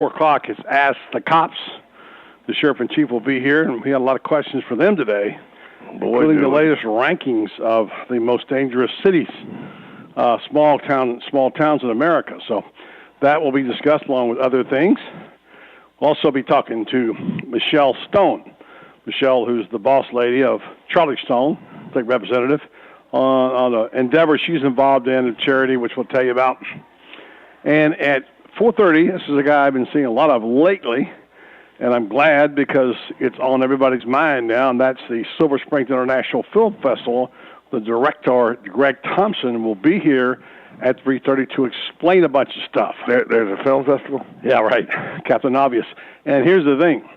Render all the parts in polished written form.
4 o'clock, it's Ask the Cops. The Sheriff and Chief will be here, and we had a lot of questions for them today, including the latest rankings of the most dangerous cities, small towns in America. So that will be discussed along with other things. We'll also be talking to Michelle Stone. Michelle, who's the boss lady of Charlie Stone, state representative, on an endeavor she's involved in, a charity, which we'll tell you about. And at 4:30, this is a guy I've been seeing a lot of lately, and I'm glad because it's on everybody's mind now, and that's the Silver Springs International Film Festival. The director, Greg Thompson, will be here at 3:30 to explain a bunch of stuff. There's a film festival? Yeah, right. Captain Obvious. And here's the thing,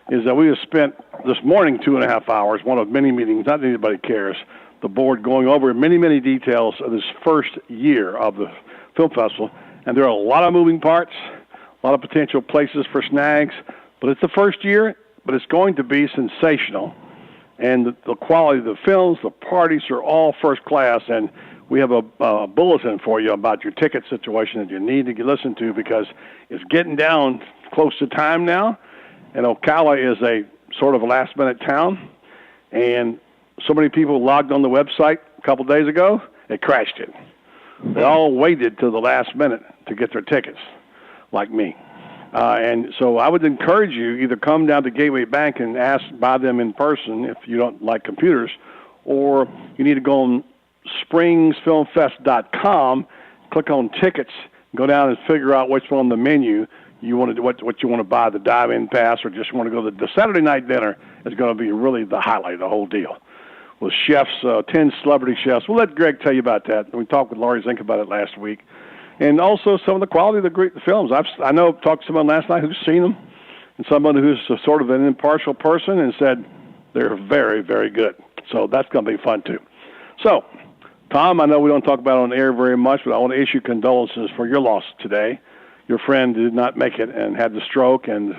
is that we have spent this morning 2.5 hours, one of many meetings, not anybody cares, the board going over many, many details of this first year of the film festival. And there are a lot of moving parts, a lot of potential places for snags. But it's the first year, but it's going to be sensational. And the quality of the films, the parties are all first class. And we have a bulletin for you about your ticket situation that you need to listen to because it's getting down close to time now. And Ocala is a sort of a last-minute town. And so many people logged on the website a couple days ago, it crashed it. They all waited till the last minute to get their tickets, like me. And so I would encourage you, either come down to Gateway Bank and buy them in person if you don't like computers, or you need to go on springsfilmfest.com, click on tickets, go down and figure out what's on the menu you want to what you want to buy, the dive-in pass, or just want to go to the Saturday night dinner is going to be really the highlight of the whole deal. With chefs, 10 celebrity chefs. We'll let Greg tell you about that. We talked with Laurie Zink about it last week. And also some of the quality of the great films. I talked to someone last night who's seen them, and someone who's sort of an impartial person and said they're very, very good. So that's going to be fun, too. So, Tom, I know we don't talk about it on air very much, but I want to issue condolences for your loss today. Your friend did not make it and had the stroke, and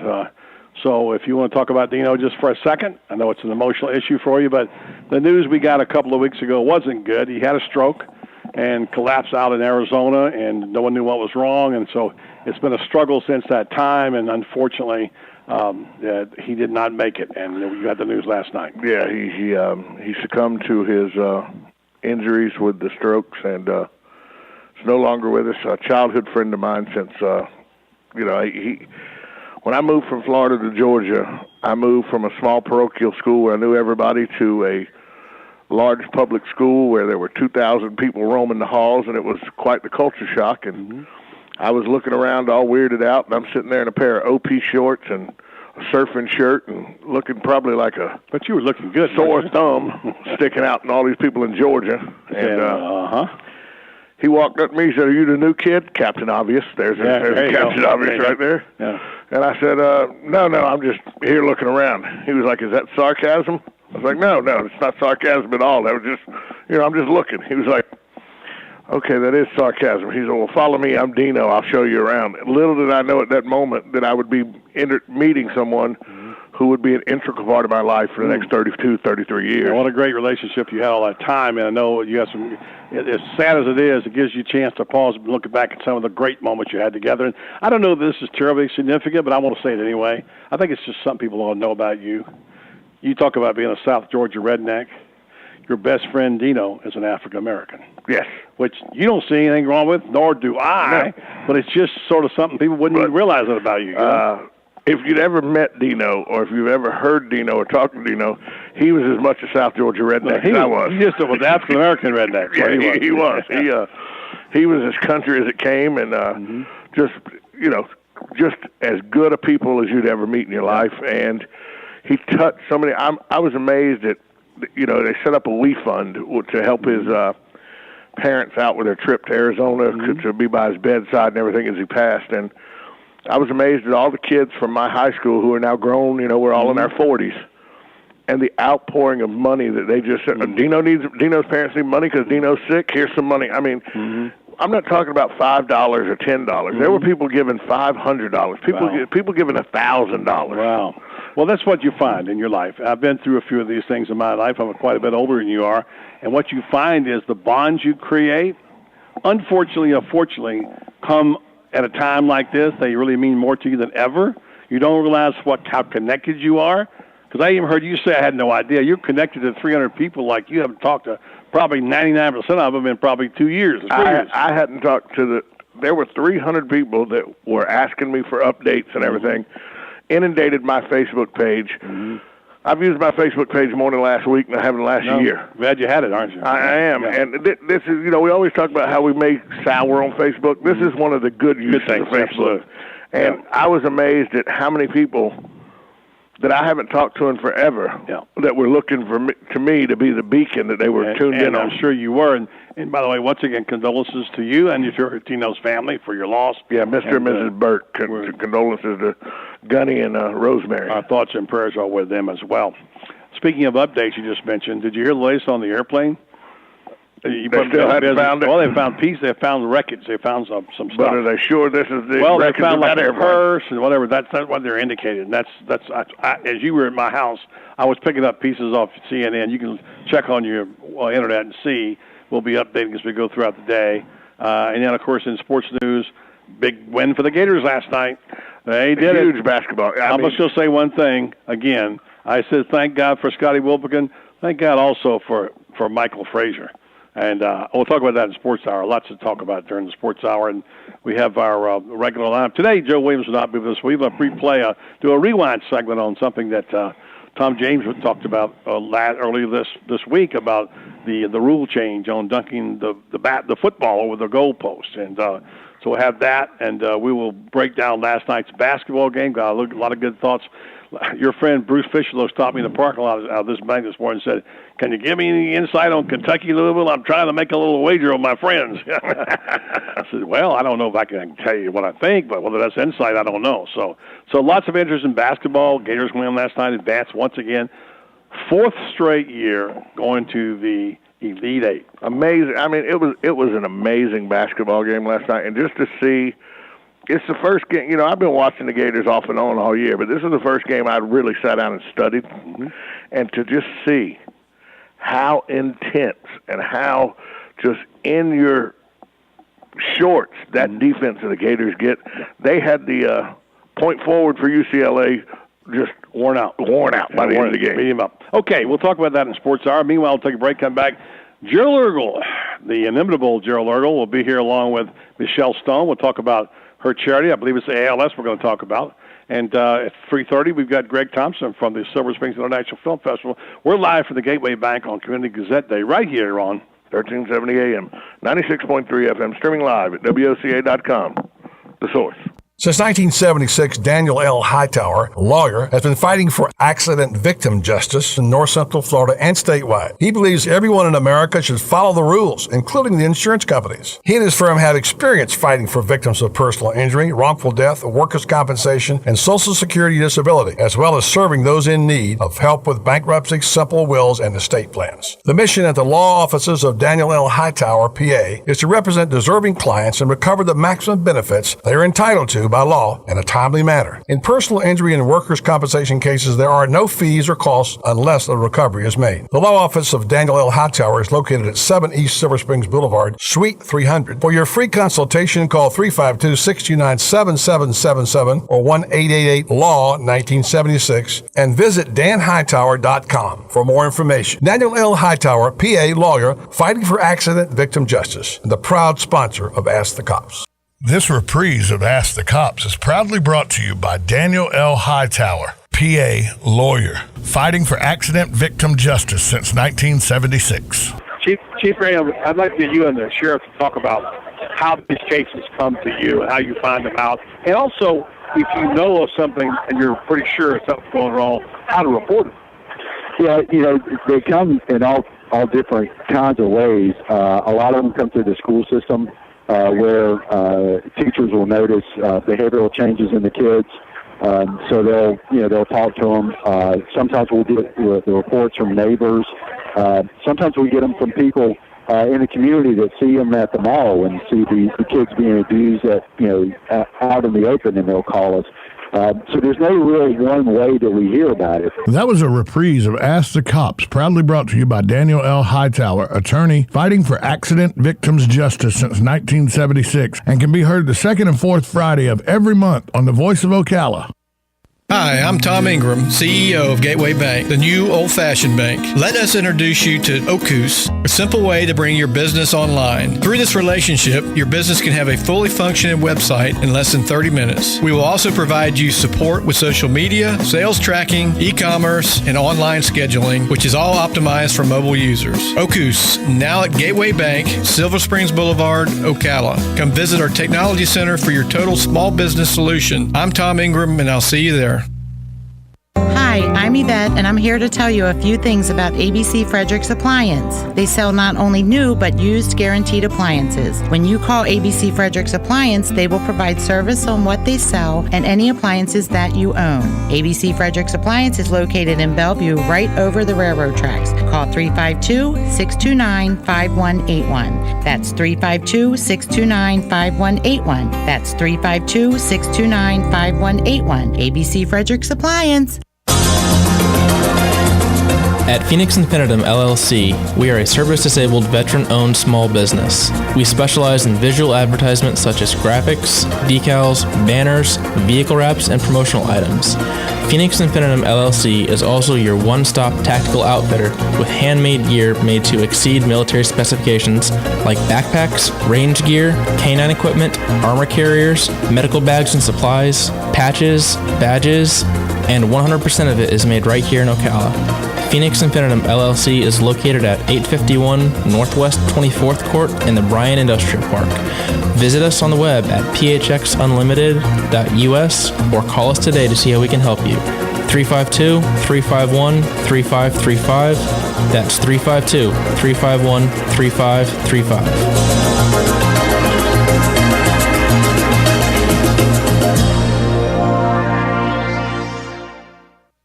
so if you want to talk about Dino just for a second, I know it's an emotional issue for you, but the news we got a couple of weeks ago wasn't good. He had a stroke and collapsed out in Arizona, and no one knew what was wrong, and so it's been a struggle since that time, and unfortunately he did not make it, and you got the news last night. Yeah, he succumbed to his injuries with the strokes, and is no longer with us. A childhood friend of mine since, when I moved from Florida to Georgia, I moved from a small parochial school where I knew everybody to a large public school where there were 2,000 people roaming the halls, and it was quite the culture shock. And I was looking around all weirded out, and I'm sitting there in a pair of OP shorts and a surfing shirt and looking probably like a but you were looking good, sore thumb sticking out in all these people in Georgia. And he walked up to me, he said, "Are you the new kid?" Captain Obvious. There's Captain Obvious right there. Yeah. And I said, no, I'm just here looking around. He was like, "Is that sarcasm?" I was like, no, it's not sarcasm at all. That was just, I'm just looking. He was like, "Okay, that is sarcasm." He said, "Well, follow me. I'm Dino. I'll show you around." Little did I know at that moment that I would be meeting someone who would be an integral part of my life for the next 32, 33 years. Yeah, what a great relationship you had all that time, and I know you have some, as sad as it is, it gives you a chance to pause and look back at some of the great moments you had together. And I don't know if this is terribly significant, but I want to say it anyway. I think it's just something people ought to know about you. You talk about being a South Georgia redneck. Your best friend, Dino, is an African-American. Yes. Which you don't see anything wrong with, nor do I, but it's just sort of something people wouldn't even realize it about you. If you'd ever met Dino, or if you've ever heard Dino or talked to Dino, he was as much a South Georgia redneck as I was. He just was African-American redneck. Yeah, he was. He was as country as it came, and just as good a people as you'd ever meet in your life. And he touched so many. I was amazed at, they set up a We Fund to help his parents out with their trip to Arizona to be by his bedside and everything as he passed. And I was amazed at all the kids from my high school who are now grown, we're all in our 40s, and the outpouring of money that they just said, Dino's parents need money because Dino's sick, here's some money. I mean, I'm not talking about $5 or $10. There were people giving $500, people giving $1,000. Wow. Well, that's what you find in your life. I've been through a few of these things in my life. I'm quite a bit older than you are, and what you find is the bonds you create, unfortunately or fortunately, come at a time like this, they really mean more to you than ever. You don't realize how connected you are. Because I even heard you say, I had no idea, you're connected to 300 people like you haven't talked to probably 99% of them in probably 2 years. I hadn't talked to there were 300 people that were asking me for updates and everything, inundated my Facebook page. Mm-hmm. I've used my Facebook page more than last week than I have in the last year. Glad you had it, aren't you? I am. Yeah. And this is, we always talk about how we may sour on Facebook. This is one of the good uses of Facebook. Absolutely. And I was amazed at how many people that I haven't talked to in forever that were looking to me to be the beacon that they were tuned in on. I'm sure you were. And by the way, once again, condolences to you and your Tino's family for your loss. Yeah, Mr. and Mrs. Burt, condolences to Gunny and Rosemary. Our thoughts and prayers are with them as well. Speaking of updates you just mentioned, did you hear the latest on the airplane? They still haven't found it? Well, they found pieces. They found wreckage. They found some stuff. But are they sure this is the wreckage of that airplane? Purse and whatever. That's what they're indicating. That's as you were at my house, I was picking up pieces off CNN. You can check on your internet and see. We'll be updating as we go throughout the day. And then, of course, in sports news, big win for the Gators last night. They did huge basketball. I'm just going to say one thing again. I said thank God for Scotty Wilbekin. Thank God also for Michael Frazier. And we'll talk about that in Sports Hour. Lots to talk about during the Sports Hour. And we have our regular lineup. Today, Joe Williams will not be with us. We're going to do a rewind segment on something that Tom James talked about earlier this week about the rule change on dunking the football over the goalpost. And so we'll have that, and we will break down last night's basketball game. Got a lot of good thoughts. Your friend Bruce Fisher stopped me in the parking lot out of this bank this morning and said, "Can you give me any insight on Kentucky, Louisville? I'm trying to make a little wager on my friends." I said, "Well, I don't know if I can tell you what I think, but whether that's insight, I don't know." So lots of interest in basketball. Gators win last night, advanced once again, 4th straight year going to the Elite Eight. Amazing. I mean, it was an amazing basketball game last night, and just to see. It's the first game, I've been watching the Gators off and on all year, but this is the first game I really sat down and studied. Mm-hmm. And to just see how intense and how just in your shorts that defense of the Gators get. They had the point forward for UCLA just worn out by the end of the game. Beat him up. Okay, we'll talk about that in Sports Hour. Meanwhile, we'll take a break, come back. Gerald Ergel, the inimitable Gerald Ergel, will be here along with Michelle Stone. We'll talk about her charity. I believe it's the ALS we're going to talk about. And at 3:30, we've got Greg Thompson from the Silver Springs International Film Festival. We're live from the Gateway Bank on Community Gazette Day right here on 1370 AM, 96.3 FM, streaming live at WOCA.com. The Source. Since 1976, Daniel L. Hightower, a lawyer, has been fighting for accident victim justice in North Central Florida and statewide. He believes everyone in America should follow the rules, including the insurance companies. He and his firm have experience fighting for victims of personal injury, wrongful death, workers' compensation, and Social Security disability, as well as serving those in need of help with bankruptcy, simple wills, and estate plans. The mission at the law offices of Daniel L. Hightower, PA, is to represent deserving clients and recover the maximum benefits they are entitled to by law in a timely manner. In personal injury and workers' compensation cases, there are no fees or costs unless a recovery is made. The law office of Daniel L. Hightower is located at 7 East Silver Springs Boulevard, Suite 300. For your free consultation, call 352-629-7777 or 1-888-LAW-1976 and visit danhightower.com for more information. Daniel L. Hightower, PA lawyer, fighting for accident victim justice, and the proud sponsor of Ask the Cops. This reprise of Ask the Cops is proudly brought to you by Daniel L. Hightower, PA lawyer, fighting for accident victim justice since 1976. Chief Ray, I'd like to get you and the sheriff to talk about how these cases come to you and how you find them out. And also, if you know of something and you're pretty sure something's going wrong, how to report it. Yeah, they come in all different kinds of ways. A lot of them come through the school system. Where teachers will notice behavioral changes in the kids, so they'll talk to them. Sometimes we'll get the reports from neighbors. Sometimes we get them from people in the community that see them at the mall and see the kids being abused out in the open, and they'll call us. So there's no really one way that we hear about it. That was a reprise of Ask the Cops, proudly brought to you by Daniel L. Hightower, attorney fighting for accident victims' justice since 1976, and can be heard the second and fourth Friday of every month on the Voice of Ocala. Hi, I'm Tom Ingram, CEO of Gateway Bank, the new old-fashioned bank. Let us introduce you to Ocus, a simple way to bring your business online. Through this relationship, your business can have a fully functioning website in less than 30 minutes. We will also provide you support with social media, sales tracking, e-commerce, and online scheduling, which is all optimized for mobile users. Ocus, now at Gateway Bank, Silver Springs Boulevard, Ocala. Come visit our technology center for your total small business solution. I'm Tom Ingram, and I'll see you there. Hi, I'm Yvette, and I'm here to tell you a few things about ABC Frederick's Appliance. They sell not only new, but used guaranteed appliances. When you call ABC Frederick's Appliance, they will provide service on what they sell and any appliances that you own. ABC Frederick's Appliance is located in Bellevue, right over the railroad tracks. Call 352-629-5181. That's 352-629-5181. That's 352-629-5181. ABC Frederick's Appliance. At Phoenix Infinitum LLC, we are a service-disabled, veteran-owned small business. We specialize in visual advertisements such as graphics, decals, banners, vehicle wraps, and promotional items. Phoenix Infinitum LLC is also your one-stop tactical outfitter with handmade gear made to exceed military specifications like backpacks, range gear, canine equipment, armor carriers, medical bags and supplies, patches, badges, and 100% of it is made right here in Ocala. Phoenix Infinitum LLC is located at 851 Northwest 24th Court in the Bryan Industrial Park. Visit us on the web at phxunlimited.us or call us today to see how we can help you. 352-351-3535. That's 352-351-3535.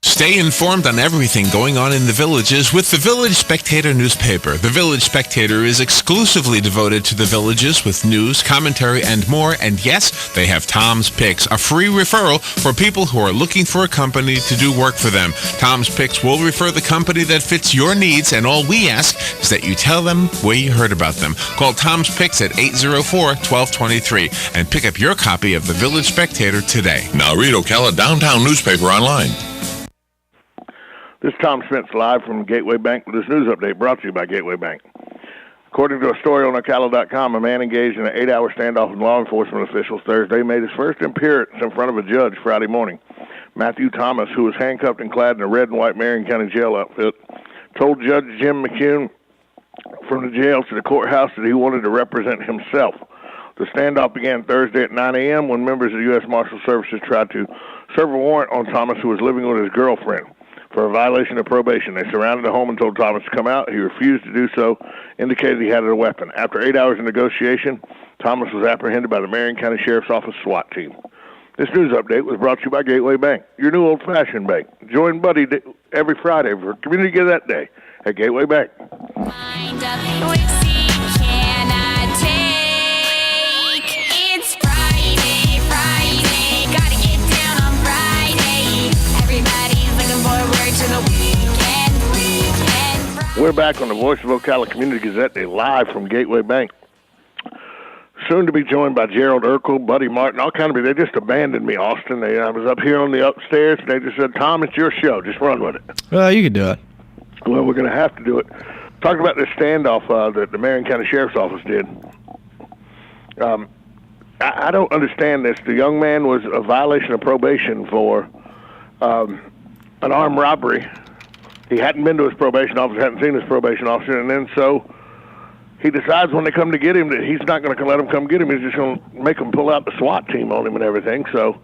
Stay informed on everything going on in the villages with the Village Spectator newspaper. The Village Spectator is exclusively devoted to the villages with news, commentary, and more. And yes, they have Tom's Picks, a free referral for people who are looking for a company to do work for them. Tom's Picks will refer the company that fits your needs, and all we ask is that you tell them where you heard about them. Call Tom's Picks at 804-1223 and pick up your copy of the Village Spectator today. Now read Ocala Downtown newspaper online. This is Tom Spence live from Gateway Bank with this news update brought to you by Gateway Bank. According to a story on Ocala.com, a man engaged in an 8-hour standoff with law enforcement officials Thursday made his first appearance in front of a judge Friday morning. Matthew Thomas, who was handcuffed and clad in a red and white Marion County jail outfit, told Judge Jim McCune from the jail to the courthouse that he wanted to represent himself. The standoff began Thursday at 9 a.m. when members of the U.S. Marshal Services tried to serve a warrant on Thomas, who was living with his girlfriend, for a violation of probation. They surrounded the home and told Thomas to come out. He refused to do so, indicated he had a weapon. After 8 hours of negotiation, Thomas was apprehended by the Marion County Sheriff's Office SWAT team. This news update was brought to you by Gateway Bank, your new old-fashioned bank. Join Buddy every Friday for Community Gazette Day at Gateway Bank. We're back on the Voice of Ocala Community Gazette Day live from Gateway Bank. Soon to be joined by Gerald Urkel, Buddy Martin, all kind of people. They just abandoned me, Austin. I was up here on the upstairs, and they just said, Tom, it's your show. Just run with it. You can do it. Well, we're going to have to do it. Talking about this standoff that the Marion County Sheriff's Office did. I don't understand this. The young man was a violation of probation for an armed robbery. He hadn't been to his probation officer, hadn't seen his probation officer, and then so he decides when they come to get him that he's not going to let them come get him. He's just going to make them pull out the SWAT team on him and everything. So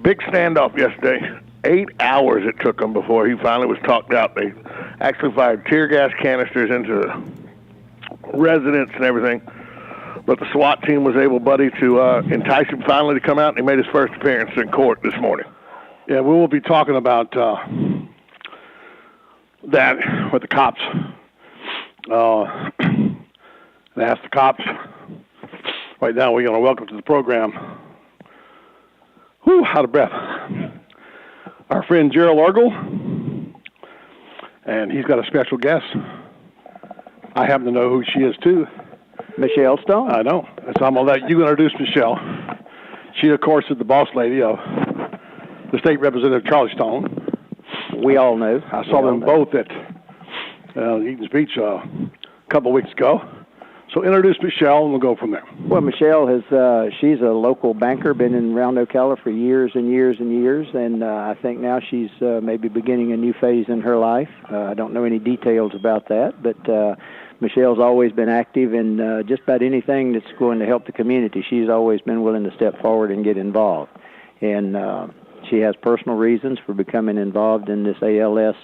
big standoff yesterday. 8 hours it took him before he finally was talked out. They actually fired tear gas canisters into the residents and everything. But the SWAT team was able, Buddy, to entice him finally to come out, and he made his first appearance in court this morning. Yeah, we will be talking about that with the cops. And ask the cops. Right now, we're going to welcome to the program Whew, out of breath. Our friend Gerald Orgel, and he's got a special guest. I happen to know who she is, too. Michelle Stone. I know. So I'm going to let you introduce Michelle. She, of course, is the boss lady of the state representative, Charlie Stone. We all know. I saw them both at Eaton's Beach a couple of weeks ago. So introduce Michelle, and we'll go from there. Well, Michelle she's a local banker, been in Round Ocala for years and years and years, and I think now she's maybe beginning a new phase in her life. I don't know any details about that, but Michelle's always been active in just about anything that's going to help the community. She's always been willing to step forward and get involved. And she has personal reasons for becoming involved in this ALS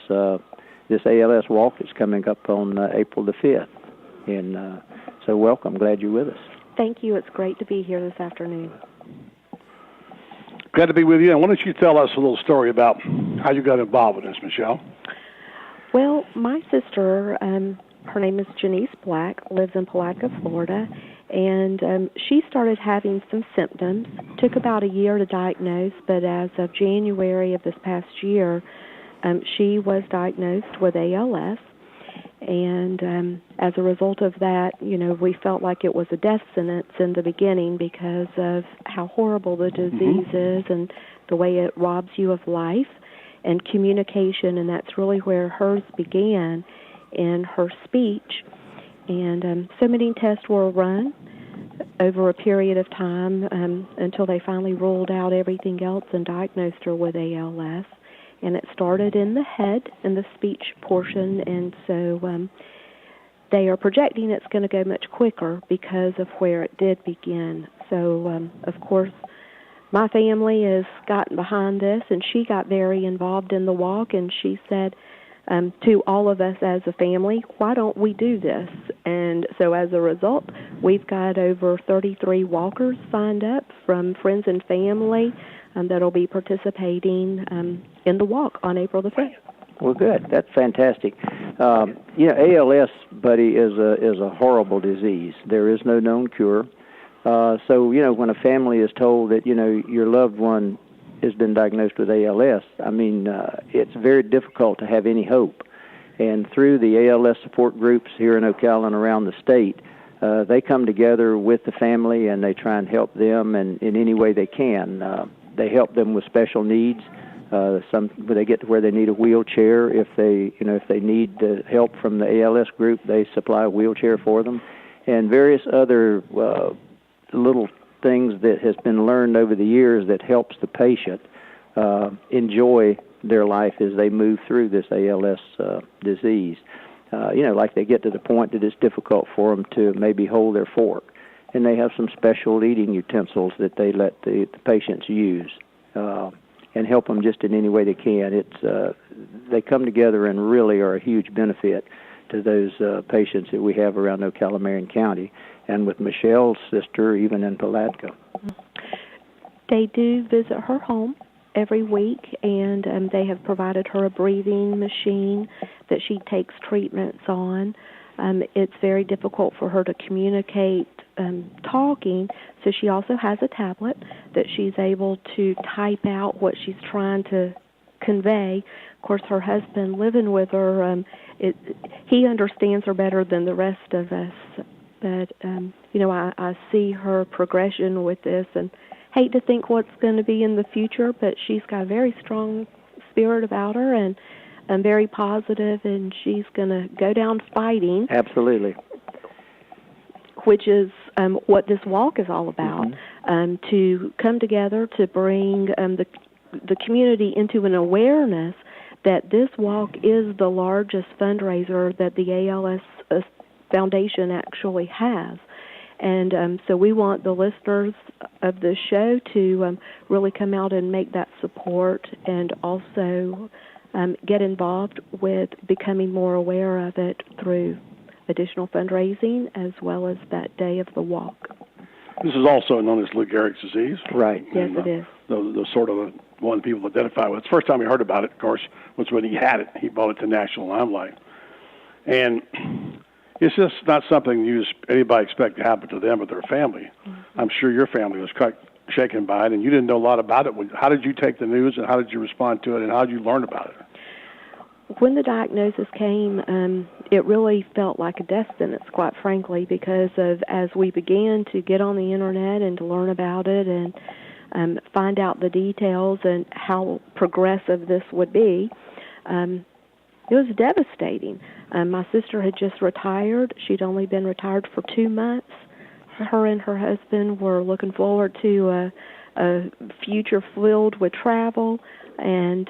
walk that's coming up on April the 5th. And so welcome. Glad you're with us. Thank you. It's great to be here this afternoon. Glad to be with you. And why don't you tell us a little story about how you got involved with this, Michelle? Well, my sister, her name is Janice Black, lives in Palatka, Florida, and she started having some symptoms. Took about a year to diagnose, but as of January of this past year, she was diagnosed with ALS. And as a result of that, we felt like it was a death sentence in the beginning because of how horrible the disease is and the way it robs you of life and communication, and that's really where hers began in her speech. And so many tests were run over a period of time until they finally ruled out everything else and diagnosed her with ALS. And it started in the head, in the speech portion, and so they are projecting it's going to go much quicker because of where it did begin. So, of course, my family has gotten behind this, and she got very involved in the walk, and she said to all of us as a family, why don't we do this? And so as a result, we've got over 33 walkers signed up from friends and family that'll be participating in the walk on April the 5th. Well, good. That's fantastic. ALS, buddy, is a horrible disease. There is no known cure. So, when a family is told that, your loved one has been diagnosed with ALS, it's very difficult to have any hope. And through the ALS support groups here in Ocala and around the state, they come together with the family and they try and help them in any way they can. They help them with special needs. When they get to where they need a wheelchair, if they need help from the ALS group, they supply a wheelchair for them, and various other little things that has been learned over the years that helps the patient enjoy their life as they move through this ALS disease. Like they get to the point that it's difficult for them to maybe hold their fork. And they have some special eating utensils that they let the patients use and help them just in any way they can. They come together and really are a huge benefit to those patients that we have around Ocala, Marion County, and with Michelle's sister, even in Palatka. They do visit her home every week, and they have provided her a breathing machine that she takes treatments on. It's very difficult for her to communicate talking, so she also has a tablet that she's able to type out what she's trying to convey. Of course, her husband living with her, he understands her better than the rest of us, but I see her progression with this and hate to think what's going to be in the future, but she's got a very strong spirit about her and very positive, and she's going to go down fighting. Absolutely. Which is what this walk is all about, to come together to bring the community into an awareness that this walk is the largest fundraiser that the ALS Foundation actually has. And so we want the listeners of the show to really come out and make that support and also get involved with becoming more aware of it through additional fundraising as well as that day of the walk. This is also known as Lou Gehrig's disease. Right. Yes, it is. The sort of one people identify with. The first time we heard about it, of course, was when he had it. He brought it to national limelight. And it's just not something anybody expect to happen to them or their family. I'm sure your family was shaken by it, and you didn't know a lot about it. How did you take the news, and how did you respond to it, and how did you learn about it? When the diagnosis came, it really felt like a death sentence, quite frankly, because as we began to get on the internet and to learn about it and find out the details and how progressive this would be, it was devastating. My sister had just retired. She'd only been retired for 2 months. Her and her husband were looking forward to a future filled with travel, and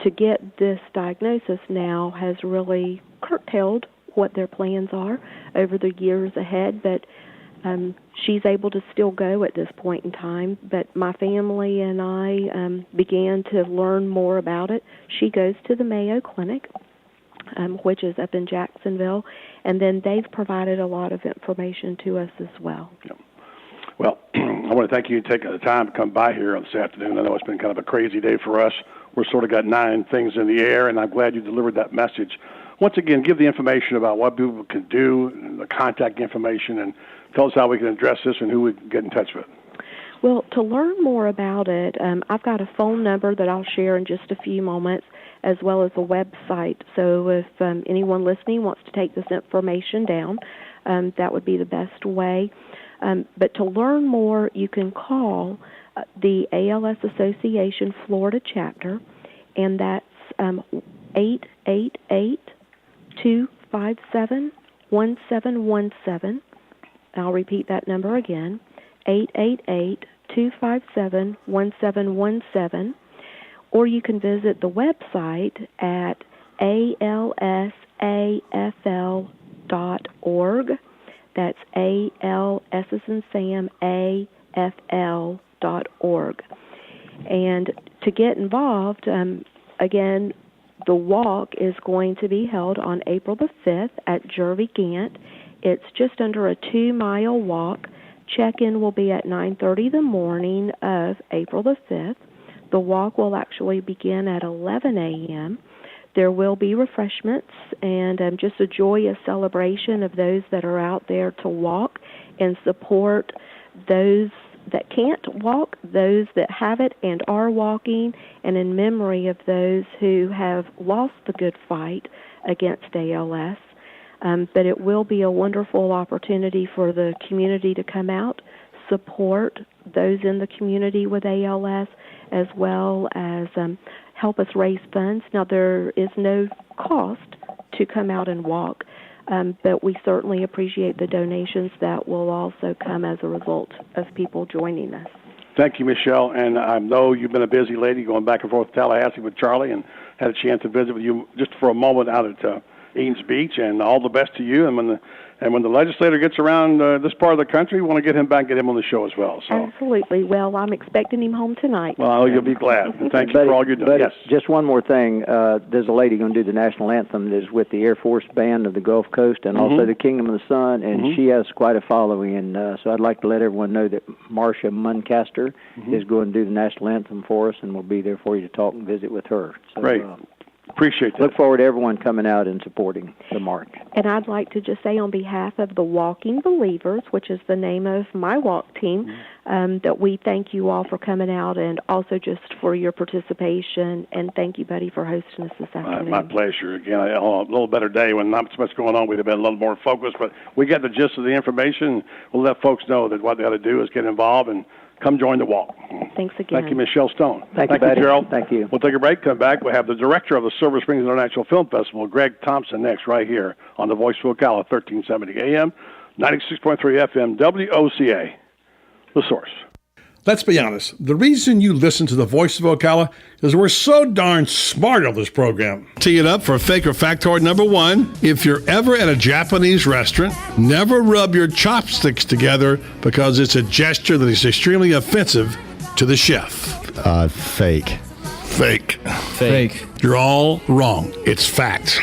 to get this diagnosis now has really curtailed what their plans are over the years ahead, but she's able to still go at this point in time. But my family and I began to learn more about it. She goes to the Mayo Clinic, which is up in Jacksonville, and then they've provided a lot of information to us as well. Yeah. Well, I want to thank you for taking the time to come by here this afternoon. I know it's been kind of a crazy day for us. We're sort of got 9 things in the air, and I'm glad you delivered that message. Once again, give the information about what people can do, and the contact information, and tell us how we can address this and who we can get in touch with. Well, to learn more about it, I've got a phone number that I'll share in just a few moments, as well as a website. So if anyone listening wants to take this information down, that would be the best way. But to learn more, you can call the ALS Association Florida chapter, and that's 888-257-1717. I'll repeat that number again, 888-257-1717. Or you can visit the website at alsafl.org. That's ALS as in Sam, AFL.org. And to get involved, again, the walk is going to be held on April the 5th at Jervey Gant. It's just under a 2-mile walk. Check-in will be at 9:30 in the morning of April the 5th. The walk will actually begin at 11 a.m. There will be refreshments and just a joyous celebration of those that are out there to walk and support those that can't walk, those that have it and are walking, and in memory of those who have lost the good fight against ALS. But it will be a wonderful opportunity for the community to come out, support those in the community with ALS, as well as help us raise funds. Now, there is no cost to come out and walk, but we certainly appreciate the donations that will also come as a result of people joining us. Thank you, Michelle. And I know you've been a busy lady going back and forth to Tallahassee with Charlie, and had a chance to visit with you just for a moment out at Eaton's Beach. And all the best to you. And when the legislator gets around this part of the country, we want to get him back, get him on the show as well. So. Absolutely. Well, I'm expecting him home tonight. Well, I know you'll be glad. And thank you for all you're doing. Yes. Just one more thing. There's a lady going to do the national anthem that is with the Air Force Band of the Gulf Coast and also the Kingdom of the Sun, and she has quite a following. And so I'd like to let everyone know that Marcia Muncaster is going to do the national anthem for us, and we'll be there for you to talk and visit with her. So, great. Appreciate that. Look forward to everyone coming out and supporting the march. And I'd like to just say on behalf of the Walking Believers, which is the name of my walk team, that we thank you all for coming out and also just for your participation. And thank you, Buddy, for hosting us this afternoon. My pleasure. Again, a little better day when not so much going on. We'd have been a little more focused, but we got the gist of the information. We'll let folks know that what they ought to do is get involved and come join the walk. Thanks again. Thank you, Michelle Stone. Thank you, Gerald. Thank you. We'll take a break, come back. We'll have the director of the Silver Springs International Film Festival, Greg Thompson, next right here on the Voice of Ocala, 1370 AM, 96.3 FM, WOCA, The Source. Let's be honest. The reason you listen to the Voice of Ocala is we're so darn smart on this program. Tee it up for fake or factoid number 1. If you're ever at a Japanese restaurant, never rub your chopsticks together because it's a gesture that is extremely offensive to the chef. Fake. Fake. You're all wrong. It's fact.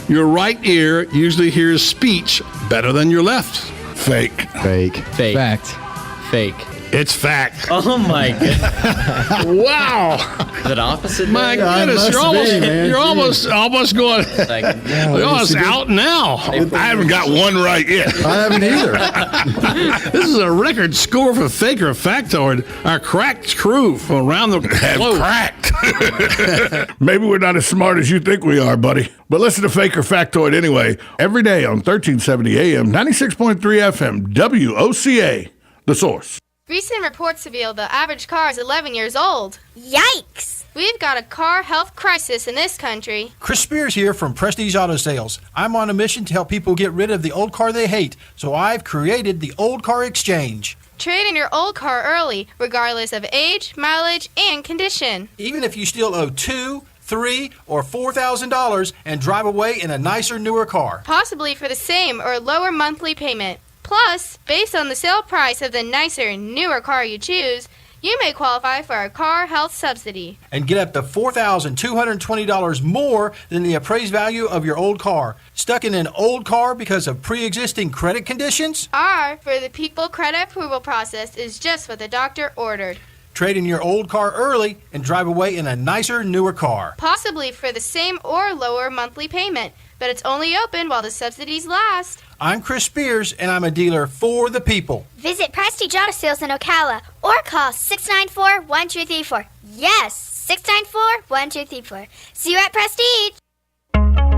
Your right ear usually hears speech better than your left. Fake. Fact. Fake. It's fact. Oh, my goodness. Wow. Is it opposite? My goodness, you're almost going almost out now. I haven't got one right yet. I haven't either. This is a record score for Fake or Factoid. Our cracked crew from around the globe. Cracked. Maybe we're not as smart as you think we are, buddy. But listen to Fake or Factoid anyway. Every day on 1370 AM, 96.3 FM, WOCA, The Source. Recent reports reveal the average car is 11 years old. Yikes! We've got a car health crisis in this country. Chris Spears here from Prestige Auto Sales. I'm on a mission to help people get rid of the old car they hate, so I've created the Old Car Exchange. Trade in your old car early, regardless of age, mileage, and condition. Even if you still owe $2,000, $3,000, or $4,000 and drive away in a nicer, newer car. Possibly for the same or lower monthly payment. Plus, based on the sale price of the nicer, newer car you choose, you may qualify for a car health subsidy. And get up to $4,220 more than the appraised value of your old car. Stuck in an old car because of pre-existing credit conditions? R for the People Credit Approval Process is just what the doctor ordered. Trade in your old car early and drive away in a nicer, newer car. Possibly for the same or lower monthly payment, but it's only open while the subsidies last. I'm Chris Spears, and I'm a dealer for the people. Visit Prestige Auto Sales in Ocala or call 694-1234. Yes, 694-1234. See you at Prestige.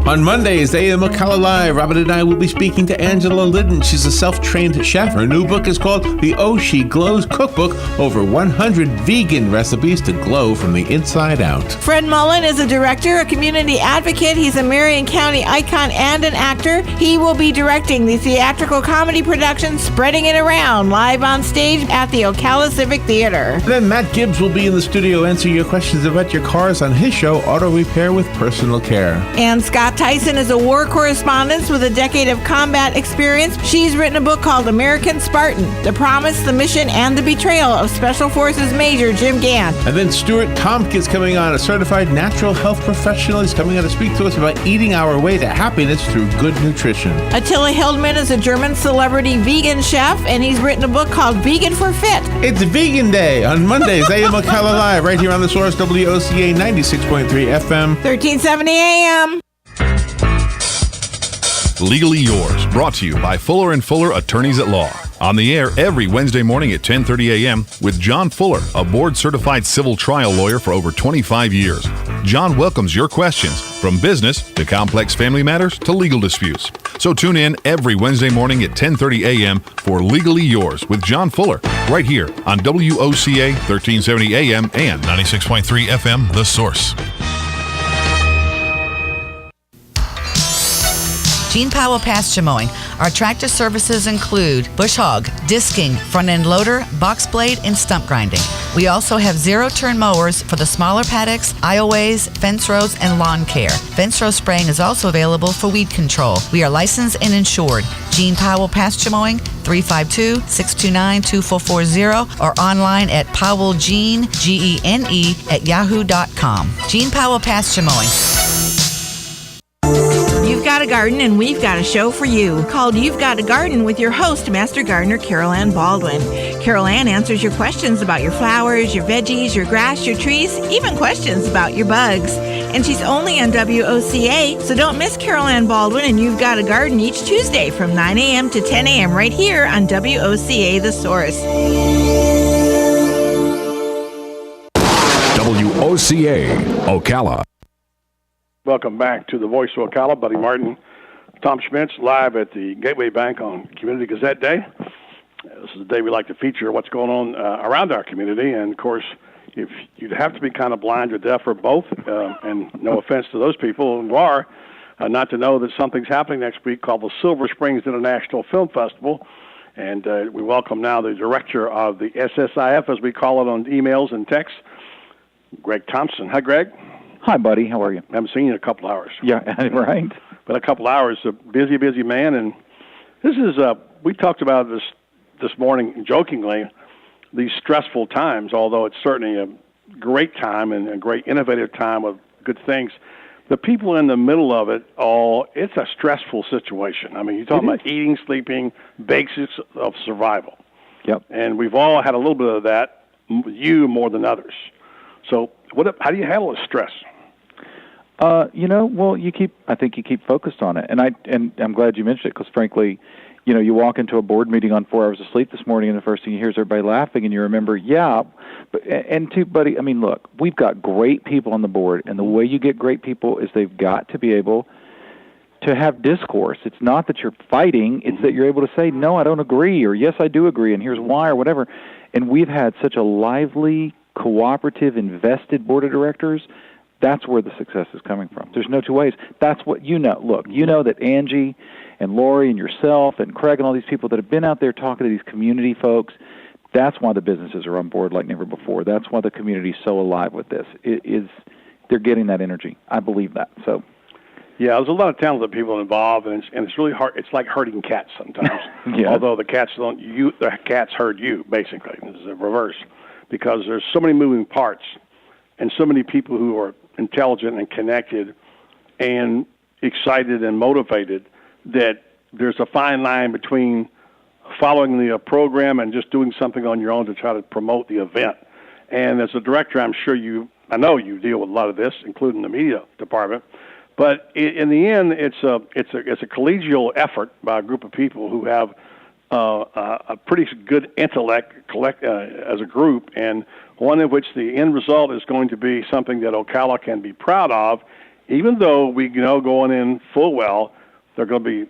On Mondays, AM Ocala Live, Robin and I will be speaking to Angela Liddon. She's a self-trained chef. Her new book is called The Oh She Glows Cookbook, over 100 vegan recipes to glow from the inside out. Fred Mullen is a director, a community advocate. He's a Marion County icon and an actor. He will be directing the theatrical comedy production Spreading It Around, live on stage at the Ocala Civic Theater. Then Matt Gibbs will be in the studio answering your questions about your cars on his show, Auto Repair with Personal Care. And Scott Tyson is a war correspondent with a decade of combat experience. She's written a book called American Spartan, The Promise, the Mission, and the Betrayal of Special Forces Major Jim Gant. And then Stuart Tompkins coming on, a certified natural health professional. He's coming on to speak to us about eating our way to happiness through good nutrition. Attila Hildman is a German celebrity vegan chef, and he's written a book called Vegan for Fit. It's Vegan Day on Mondays, AM Ocala Live, right here on The Source, WOCA 96.3 FM. 1370 AM. Legally Yours, brought to you by Fuller & Fuller Attorneys at Law. On the air every Wednesday morning at 10:30 a.m. with John Fuller, a board-certified civil trial lawyer for over 25 years. John welcomes your questions, from business to complex family matters to legal disputes. So tune in every Wednesday morning at 10:30 a.m. for Legally Yours with John Fuller, right here on WOCA 1370 a.m. and 96.3 FM, The Source. Gene Powell Pasture Mowing. Our tractor services include bush hog, disking, front end loader, box blade, and stump grinding. We also have zero-turn mowers for the smaller paddocks, aisleways, fence rows, and lawn care. Fence row spraying is also available for weed control. We are licensed and insured. Gene Powell Pasture Mowing, 352-629-2440, or online at powellgene, Gene, at yahoo.com. Gene Powell Pasture Mowing. You've got a garden, and we've got a show for you called You've Got a Garden with your host, Master Gardener Carol Ann Baldwin. Carol Ann answers your questions about your flowers, your veggies, your grass, your trees, even questions about your bugs. And she's only on WOCA, so don't miss Carol Ann Baldwin and You've Got a Garden each Tuesday from 9 a.m. to 10 a.m. right here on WOCA The Source. WOCA, Ocala. Welcome back to the Voice of Ocala. Buddy Martin, Tom Schmitz, live at the Gateway Bank on Community Gazette Day. This is the day we like to feature what's going on around our community. And, of course, if you'd have to be kind of blind or deaf or both, and no offense to those people who are, not to know that something's happening next week called the Silver Springs International Film Festival. And we welcome now the director of the SSIF, as we call it on emails and texts, Greg Thompson. Hi, Greg. Hi, buddy. How are you? I haven't seen you in a couple hours. Yeah, right. But a couple hours, a busy, busy man. And this is, we talked about this morning jokingly, these stressful times, although it's certainly a great time and a great innovative time of good things. The people in the middle of it all, it's a stressful situation. I mean, you're talking about eating, sleeping, basics of survival. Yep. And we've all had a little bit of that, you more than others. So how do you handle the stress? Well, I think you keep focused on it. And I'm glad you mentioned it because, frankly, you walk into a board meeting on 4 hours of sleep this morning, and the first thing you hear is everybody laughing, and you remember, buddy, I mean, look, we've got great people on the board, and the way you get great people is they've got to be able to have discourse. It's not that you're fighting, it's that you're able to say, no, I don't agree, or yes, I do agree, and here's why, or whatever. And we've had such a lively, cooperative, invested board of directors. That's where the success is coming from. There's no two ways. That's what you know. Look, you know that Angie and Lori and yourself and Craig and all these people that have been out there talking to these community folks, that's why the businesses are on board like never before. That's why the community is so alive with this. They're getting that energy. I believe that. So, yeah, there's a lot of talented people involved, and it's really hard. It's like herding cats sometimes. Yeah. Although the cats the cats herd you, basically. It's the reverse, because there's so many moving parts and so many people who are intelligent and connected and excited and motivated that there's a fine line between following the program and just doing something on your own to try to promote the event. And as a director, I know you deal with a lot of this, including the media department. But in the end, it's a collegial effort by a group of people who have a pretty good intellect as a group, and one in which the end result is going to be something that Ocala can be proud of, even though we going in full well, there are going to be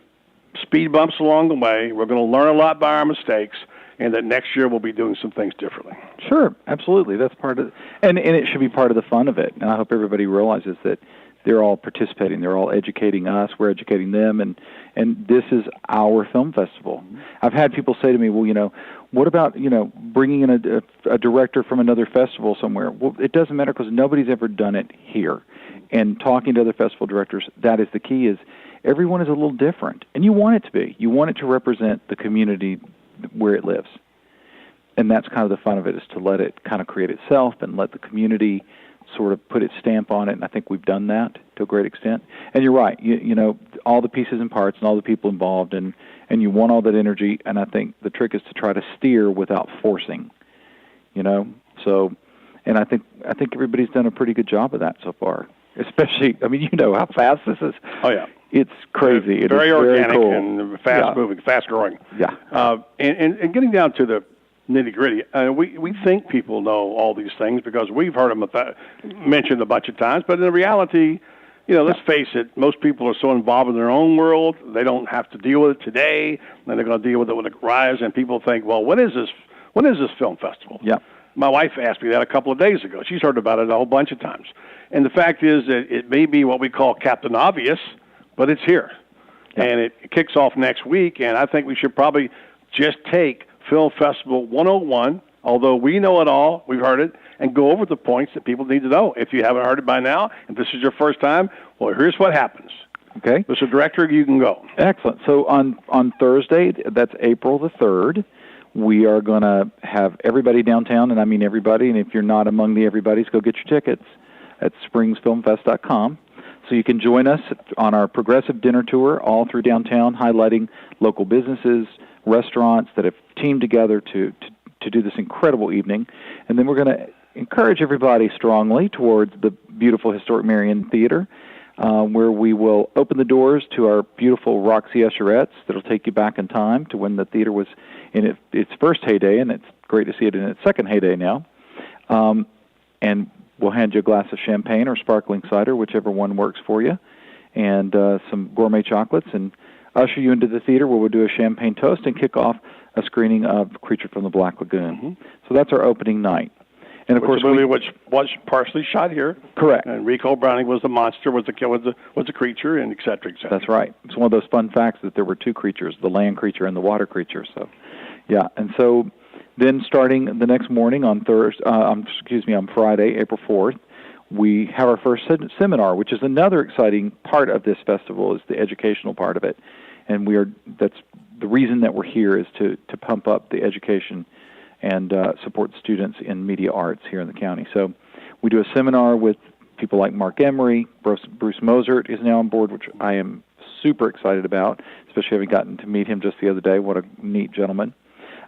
speed bumps along the way. We're going to learn a lot by our mistakes, and that next year we'll be doing some things differently. Sure, absolutely. That's part of it. And it should be part of the fun of it. And I hope everybody realizes that they're all participating. They're all educating us. We're educating them. And this is our film festival. Mm-hmm. I've had people say to me, well, what about, bringing in a director from another festival somewhere? Well, it doesn't matter because nobody's ever done it here. And talking to other festival directors, that is the key, is everyone is a little different. And you want it to be. You want it to represent the community where it lives. And that's kind of the fun of it, is to let it kind of create itself and let the community sort of put its stamp on it, and I think we've done that to a great extent. And you're right, all the pieces and parts and all the people involved, and you want all that energy, and I think the trick is to try to steer without forcing, So, and I think everybody's done a pretty good job of that so far, especially, how fast this is. Oh, yeah. It's crazy. It very is organic very cool. and fast-moving, fast-growing. Yeah. And getting down to the nitty-gritty, we think people know all these things because we've heard them mentioned a bunch of times, but in reality, let's face it, most people are so involved in their own world, they don't have to deal with it today, then they're going to deal with it when it arrives, and people think, well, when is this film festival? Yeah. My wife asked me that a couple of days ago. She's heard about it a whole bunch of times. And the fact is that it may be what we call Captain Obvious, but it's here. Yeah. And it kicks off next week, and I think we should probably just take Film Festival 101, although we know it all, we've heard it, and go over the points that people need to know. If you haven't heard it by now, if this is your first time, well, here's what happens. Okay. Mr. Director, you can go. Excellent. So on Thursday, that's April the 3rd, we are going to have everybody downtown, and I mean everybody, and if you're not among the everybody's, go get your tickets at springsfilmfest.com. So you can join us on our progressive dinner tour all through downtown, highlighting local businesses, restaurants that have teamed together to do this incredible evening. And then we're going to encourage everybody strongly towards the beautiful historic Marion Theater, where we will open the doors to our beautiful Roxy Usherettes that will take you back in time to when the theater was in its first heyday, and it's great to see it in its second heyday now. And we'll hand you a glass of champagne or sparkling cider, whichever one works for you, and some gourmet chocolates, and usher you into the theater where we'll do a champagne toast and kick off a screening of Creature from the Black Lagoon. Mm-hmm. So that's our opening night. And of course, which was partially shot here. Correct. And Rico Browning was the monster, was the creature, and et cetera, et cetera. That's right. It's one of those fun facts that there were two creatures, the land creature and the water creature. So, yeah. And so then starting the next morning on Friday, April 4th, we have our first seminar, which is another exciting part of this festival, is the educational part of it. And that's the reason that we're here, is to pump up the education and support students in media arts here in the county. So we do a seminar with people like Mark Emery. Bruce Mozart is now on board, which I am super excited about, especially having gotten to meet him just the other day. What a neat gentleman.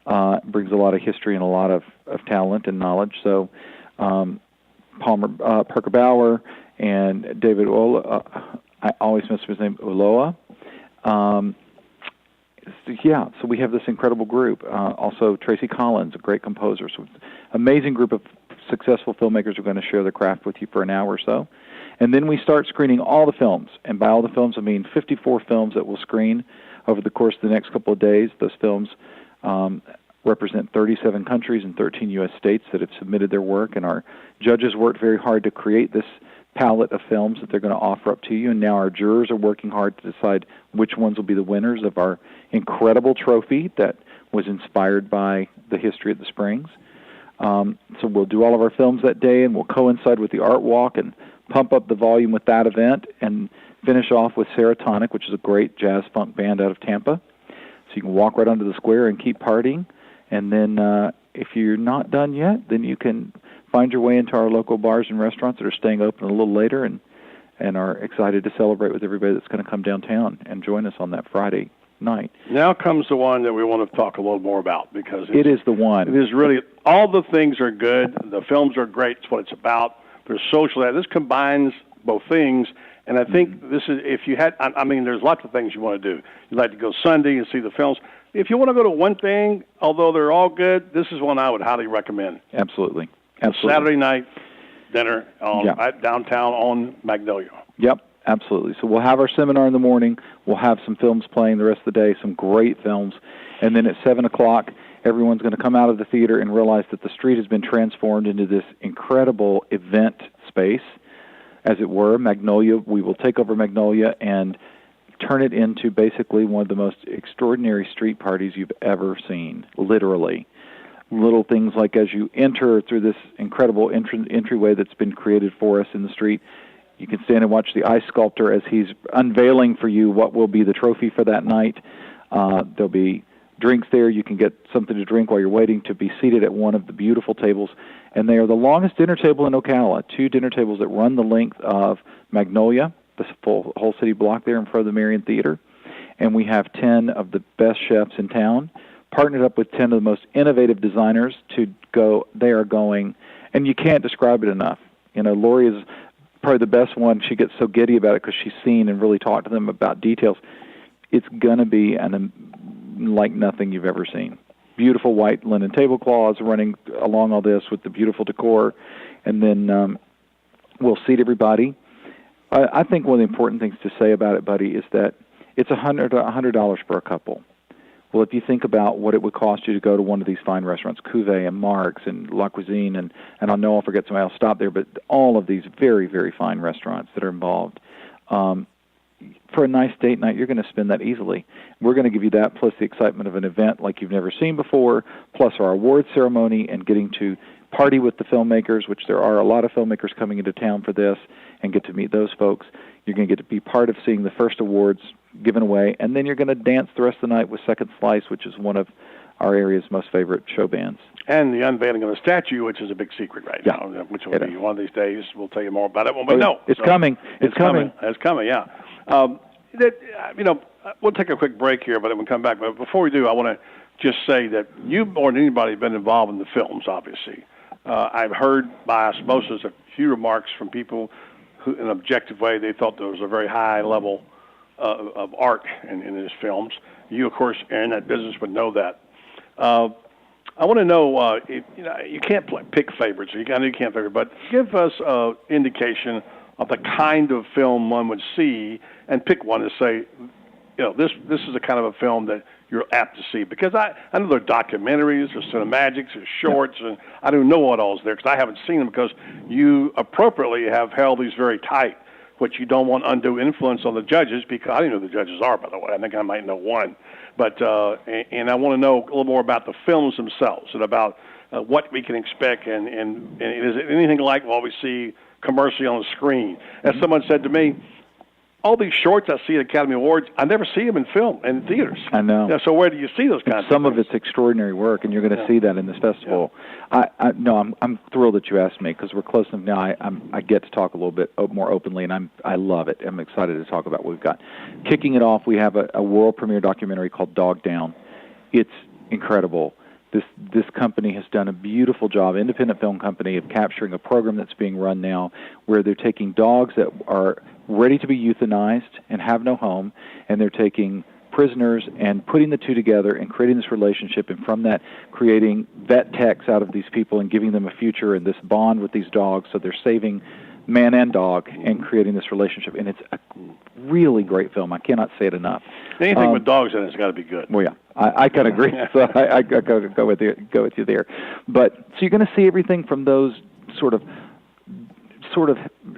brings a lot of history and a lot of talent and knowledge. So Parker Bauer and David I always mess up his name, Uloa. So we have this incredible group. Also, Tracy Collins, a great composer. So amazing group of successful filmmakers who are going to share their craft with you for an hour or so. And then we start screening all the films. And by all the films, I mean 54 films that we'll screen over the course of the next couple of days. Those films represent 37 countries and 13 U.S. states that have submitted their work. And our judges worked very hard to create this palette of films that they're going to offer up to you. And now our jurors are working hard to decide which ones will be the winners of our incredible trophy that was inspired by the history of the Springs. So we'll do all of our films that day, and we'll coincide with the art walk and pump up the volume with that event, and finish off with Serotonin, which is a great jazz funk band out of Tampa. So you can walk right onto the square and keep partying. And then if you're not done yet, then you can find your way into our local bars and restaurants that are staying open a little later and are excited to celebrate with everybody that's going to come downtown and join us on that Friday night. Now comes the one that we want to talk a little more about, because it is the one. It is really, all the things are good. The films are great. It's what it's about. There's social. This combines both things. And I think this is, if you had, I mean, there's lots of things you want to do. You'd like to go Sunday and see the films. If you want to go to one thing, although they're all good, this is one I would highly recommend. Absolutely. Saturday night dinner downtown on Magnolia. Yep, absolutely. So we'll have our seminar in the morning. We'll have some films playing the rest of the day, some great films. And then at 7 o'clock, everyone's going to come out of the theater and realize that the street has been transformed into this incredible event space, as it were. Magnolia, we will take over Magnolia and turn it into basically one of the most extraordinary street parties you've ever seen, literally. Little things like as you enter through this incredible entryway that's been created for us in the street, you can stand and watch the ice sculptor as he's unveiling for you what will be the trophy for that night. There'll be drinks there. You can get something to drink while you're waiting to be seated at one of the beautiful tables. And they are the longest dinner table in Ocala, 2 dinner tables that run the length of Magnolia, the whole city block there in front of the Marion Theater. And we have 10 of the best chefs in town, partnered up with 10 of the most innovative designers to go. They are going, and you can't describe it enough. You know, Lori is probably the best one. She gets so giddy about it because she's seen and really talked to them about details. It's going to be like nothing you've ever seen. Beautiful white linen tablecloths running along all this with the beautiful decor. And then we'll seat everybody. I think one of the important things to say about it, buddy, is that it's $100 for a couple. Well, if you think about what it would cost you to go to one of these fine restaurants, Cuvée and Marc's and La Cuisine, and I know I'll forget somebody, I'll stop there, but all of these very, very fine restaurants that are involved, for a nice date night, you're going to spend that easily. We're going to give you that, plus the excitement of an event like you've never seen before, plus our awards ceremony and getting to party with the filmmakers, which there are a lot of filmmakers coming into town for this, and get to meet those folks. You're going to get to be part of seeing the first awards given away, and then you're going to dance the rest of the night with Second Slice, which is one of our area's most favorite show bands. And the unveiling of the statue, which is a big secret right now, which will be one of these days. We'll tell you more about it. But it's coming. It's coming. It's coming, yeah. We'll take a quick break here, but then we'll come back. But before we do, I want to just say that you more than anybody have been involved in the films, obviously. I've heard by osmosis a few remarks from people who, in an objective way, they thought there was a very high level of art in his films. You, of course, are in that business, would know that. I want to know, you can't pick favorites. I know you can't favorite, but give us an indication of the kind of film one would see, and pick one to say, this is the kind of a film that you're apt to see. Because I know there are documentaries, there's cinematics, there's shorts, and I don't know what all is there because I haven't seen them, because you appropriately have held these very tight, which you don't want undue influence on the judges, because I don't know who the judges are, by the way. I think I might know one. But and I want to know a little more about the films themselves and about what we can expect, and is it anything like what we see commercially on the screen? As someone said to me, all these shorts I see at Academy Awards, I never see them in film and theaters. I know. So where do you see those kinds of things? Some of it's extraordinary work, and you're going to see that in this festival. Yeah. I'm thrilled that you asked me, because we're close enough now. I get to talk a little bit more openly, and I love it. I'm excited to talk about what we've got. Kicking it off, we have a world premiere documentary called Dog Down. It's incredible. this company has done a beautiful job, independent film company, of capturing a program that's being run now where they're taking dogs that are ready to be euthanized and have no home, and they're taking prisoners and putting the two together and creating this relationship, and from that creating vet techs out of these people and giving them a future and this bond with these dogs, so they're saving man and dog and creating this relationship. And it's a really great film. I cannot say it enough. Anything with dogs in it's got to be good. Well, yeah, I kind of agree. So I go with you there. But so you're going to see everything from those sort of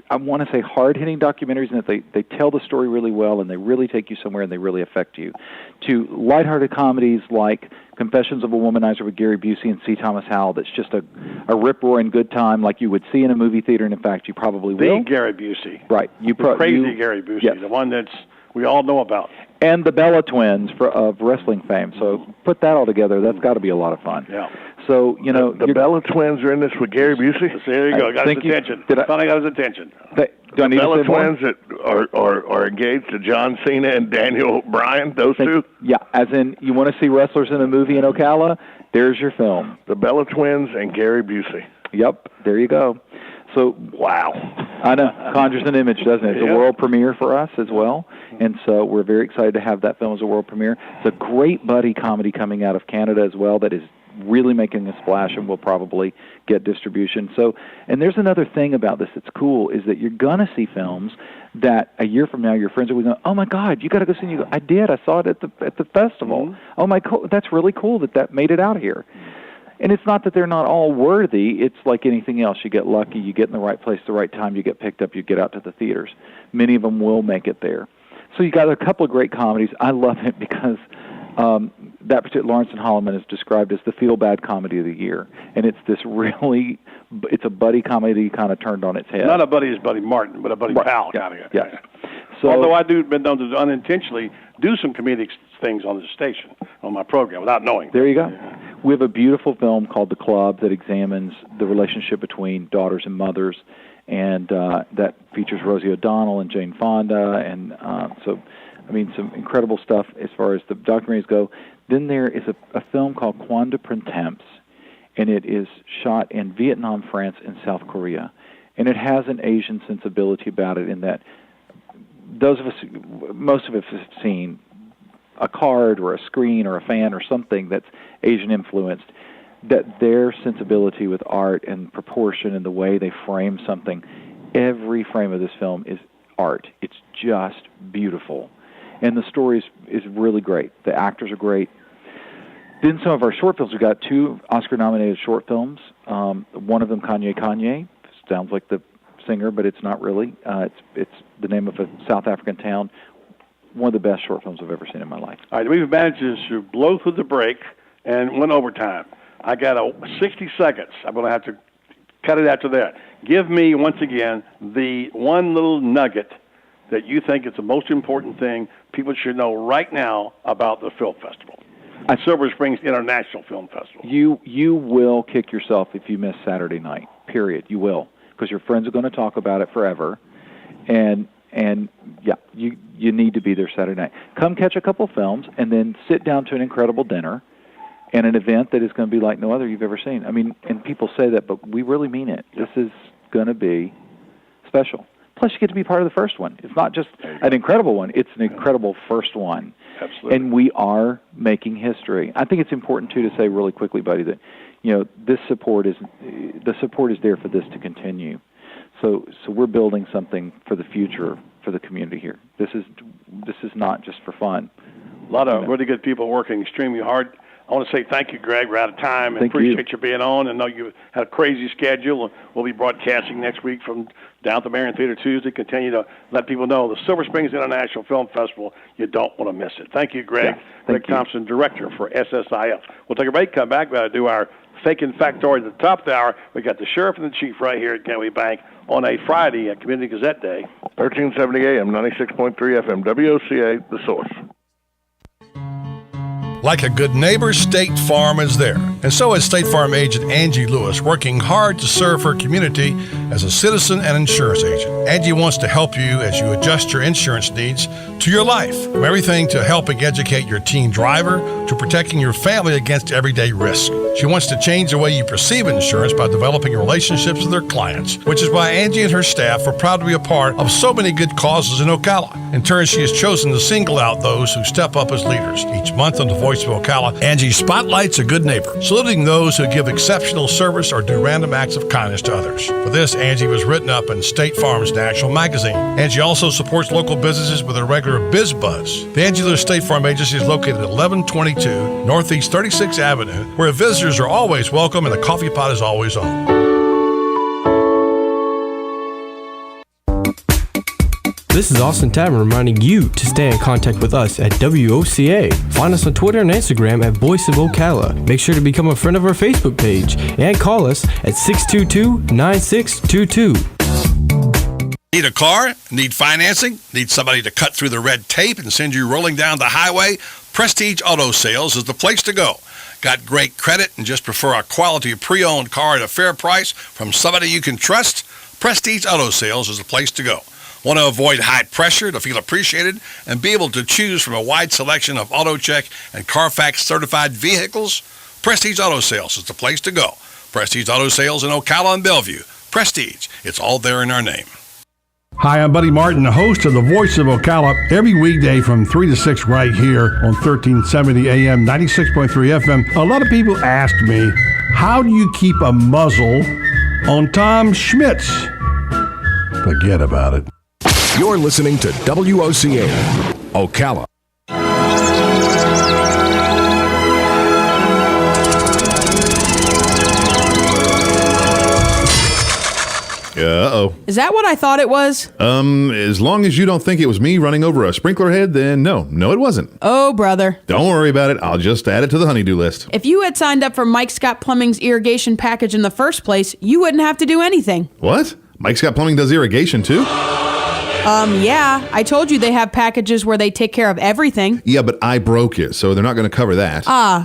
I want to say hard-hitting documentaries, in that they tell the story really well and they really take you somewhere and they really affect you, to lighthearted comedies like Confessions of a Womanizer with Gary Busey and C. Thomas Howell. That's just a rip-roaring good time like you would see in a movie theater, and in fact you probably will. The Gary Busey. Right. Crazy Gary Busey, yes. The one that's we all know about. And the Bella twins of wrestling fame. So put that all together. That's got to be a lot of fun. Yeah. So, the Bella twins are in this with Gary Busey? There you go. Got his attention. Finally got his attention. The Bella twins that are engaged to John Cena and Daniel Bryan, those two? Yeah, as in you want to see wrestlers in a movie in Ocala? There's your film. The Bella twins and Gary Busey. Yep, there you go. So, wow. I know, conjures an image, doesn't it? It's a world premiere for us as well, and so we're very excited to have that film as a world premiere. It's a great buddy comedy coming out of Canada as well that is really making a splash and will probably get distribution. So, and there's another thing about this that's cool, is that you're going to see films that a year from now your friends are going, oh my God, you got to go see it. You go, I did. I saw it at the festival. Mm-hmm. Oh my, that's really cool that made it out here. And it's not that they're not all worthy. It's like anything else. You get lucky, you get in the right place at the right time, you get picked up, you get out to the theaters. Many of them will make it there. So you got a couple of great comedies. I love it because that particular Lawrence and Holloman is described as the feel-bad comedy of the year. And it's this really, it's a buddy comedy kind of turned on its head. Not a buddy as Buddy Martin, but a buddy pal kind of. Yes. So, although I do been known to unintentionally do some comedic things on the station, on my program, without knowing. There you go. We have a beautiful film called The Club that examines the relationship between daughters and mothers, and that features Rosie O'Donnell and Jane Fonda, and so, I mean, some incredible stuff as far as the documentaries go. Then there is a film called Quan de Printemps, and it is shot in Vietnam, France, and South Korea. And it has an Asian sensibility about it in that those of us, most of us have seen a card or a screen or a fan or something that's Asian influenced, that their sensibility with art and proportion and the way they frame something, every frame of this film is art. It's just beautiful. And the story is really great. The actors are great. Then some of our short films, we've got 2 Oscar-nominated short films. One of them, Kanye, sounds like the singer, but it's not really. It's the name of a South African town. One of the best short films I've ever seen in my life. All right, we've managed to blow through the break and went overtime. I got 60 seconds. I'm going to have to cut it after that. Give me, once again, the one little nugget that you think is the most important thing people should know right now about the film festival. Silver Springs International Film Festival. You will kick yourself if you miss Saturday night, period. You will, because your friends are going to talk about it forever. And yeah, you need to be there Saturday night. Come catch a couple films and then sit down to an incredible dinner and an event that is going to be like no other you've ever seen. I mean, and people say that, but we really mean it. This is going to be special. Plus, you get to be part of the first one. It's not just an incredible one. It's an incredible first one. Absolutely. And we are making history. I think it's important, too, to say really quickly, buddy, that, this support is there for this to continue. So we're building something for the future for the community here. This is not just for fun. A lot of really good people working extremely hard. I want to say thank you, Greg. We're out of time, and appreciate you being on. And know you had a crazy schedule. We'll be broadcasting next week from down at the Marion Theater Tuesday. Continue to let people know the Silver Springs International Film Festival. You don't want to miss it. Thank you, Greg. Yeah, Greg Thompson, Director for SSIF. We'll take a break, come back. We've got to do our fake and factoid at the top of the hour. We got the Sheriff and the Chief right here at Gateway Bank on a Friday at Community Gazette Day. 1370 AM, 96.3 FM, WOCA, The Source. Like a good neighbor, State Farm is there. And so is State Farm agent Angie Lewis, working hard to serve her community as a citizen and insurance agent. Angie wants to help you as you adjust your insurance needs to your life. From everything to helping educate your teen driver to protecting your family against everyday risk. She wants to change the way you perceive insurance by developing relationships with her clients, which is why Angie and her staff are proud to be a part of so many good causes in Ocala. In turn, she has chosen to single out those who step up as leaders. Each month on the Voice of Ocala, Angie spotlights a good neighbor, saluting those who give exceptional service or do random acts of kindness to others. For this, Angie was written up in State Farm's National Magazine. Angie also supports local businesses with a regular Biz Buzz. The Angie Lewis State Farm Agency is located at 1122 Northeast 36th Avenue, where visitors are always welcome and the coffee pot is always on. This is Austin Tavern reminding you to stay in contact with us at WOCA. Find us on Twitter and Instagram at Voice of Ocala. Make sure to become a friend of our Facebook page and call us at 622-9622. Need a car? Need financing? Need somebody to cut through the red tape and send you rolling down the highway? Prestige Auto Sales is the place to go. Got great credit and just prefer a quality pre-owned car at a fair price from somebody you can trust? Prestige Auto Sales is the place to go. Want to avoid high pressure to feel appreciated and be able to choose from a wide selection of AutoCheck and Carfax certified vehicles? Prestige Auto Sales is the place to go. Prestige Auto Sales in Ocala and Bellevue. Prestige, it's all there in our name. Hi, I'm Buddy Martin, the host of The Voice of Ocala, every weekday from 3 to 6 right here on 1370 AM, 96.3 FM. A lot of people ask me, how do you keep a muzzle on Tom Schmitz? Forget about it. You're listening to WOCA, Ocala. Uh-oh. Is that what I thought it was? As long as you don't think it was me running over a sprinkler head, then no, it wasn't. Oh, brother. Don't worry about it. I'll just add it to the honeydew list. If you had signed up for Mike Scott Plumbing's irrigation package in the first place, you wouldn't have to do anything. What? Mike Scott Plumbing does irrigation too? Yeah. I told you they have packages where they take care of everything. Yeah, but I broke it, so they're not going to cover that.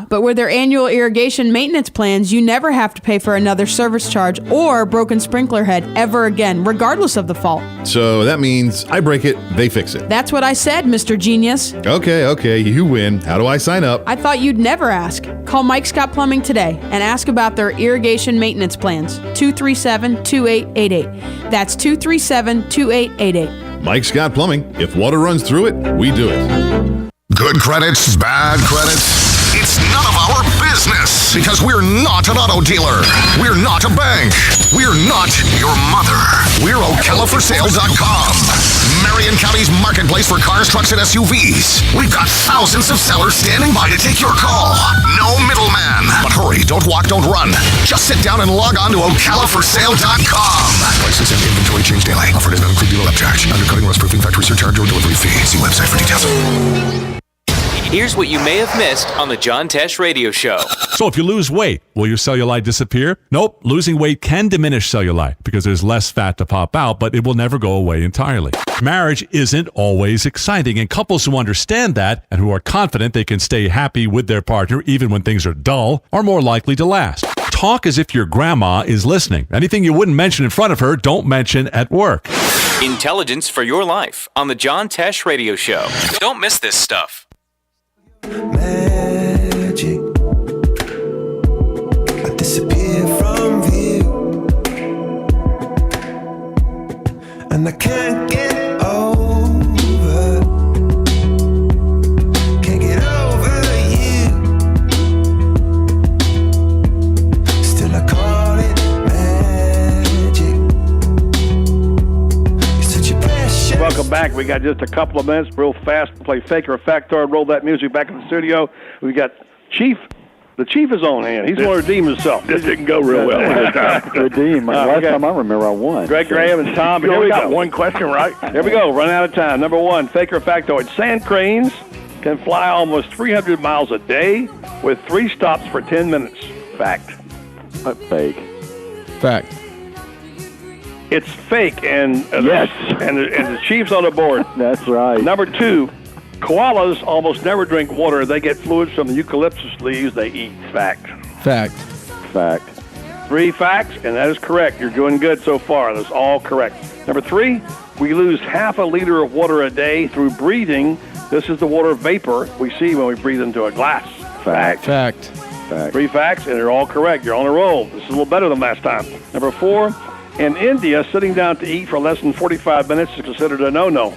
But with their annual irrigation maintenance plans, you never have to pay for another service charge or broken sprinkler head ever again, regardless of the fault. So that means I break it, they fix it. That's what I said, Mr. Genius. Okay, you win. How do I sign up? I thought you'd never ask. Call Mike Scott Plumbing today and ask about their irrigation maintenance plans. 237-2888. That's 237-2888. Mike Scott Plumbing. If water runs through it, we do it. Good credits, bad credits. It's none of our business because we're not an auto dealer. We're not a bank. We're not your mother. We're OcalaForSale.com. Marion County's marketplace for cars, trucks, and SUVs. We've got thousands of sellers standing by to take your call. No middleman. But hurry, don't walk, don't run. Just sit down and log on to OcalaForSale.com. Prices and inventory change daily. Offer does not include dealer upcharge, undercutting, rust proofing, factory surcharge, or delivery fee. See website for details. Here's what you may have missed on the John Tesh Radio Show. So if you lose weight, will your cellulite disappear? Nope. Losing weight can diminish cellulite because there's less fat to pop out, but it will never go away entirely. Marriage isn't always exciting, and couples who understand that and who are confident they can stay happy with their partner even when things are dull are more likely to last. Talk as if your grandma is listening. Anything you wouldn't mention in front of her, don't mention at work. Intelligence for your life on the John Tesh Radio Show. Don't miss this stuff. Magic. I disappear from view, and I can't get over. Can't get over you. Still I call it magic. You're such a precious. Welcome back. We got just a couple of minutes, real fast. Play fake or factoid. Roll that music back in the studio. We got Chief. The Chief is on hand. He's going to redeem himself. This didn't go real well last time. Redeem. Last time I remember I won. Greg Graham and Tom. Here we got go. one question right. Here we go. Run out of time. Number one, fake or factoid. Sand cranes can fly almost 300 miles a day with 3 stops for 10 minutes. Fact. Fake. Fact. It's fake, and yes, and the Chief's on the board. That's right. Number two, Koalas almost never drink water. They get fluids from the eucalyptus leaves they eat. Fact. Fact. Fact. 3 facts, and that is correct. You're doing good so far. That's all correct. Number 3, we lose half a liter of water a day through breathing. This is the water vapor we see when we breathe into a glass. Fact. Fact. Fact. 3 facts, and they're all correct. You're on a roll. This is a little better than last time. Number 4, in India, sitting down to eat for less than 45 minutes is considered a no-no.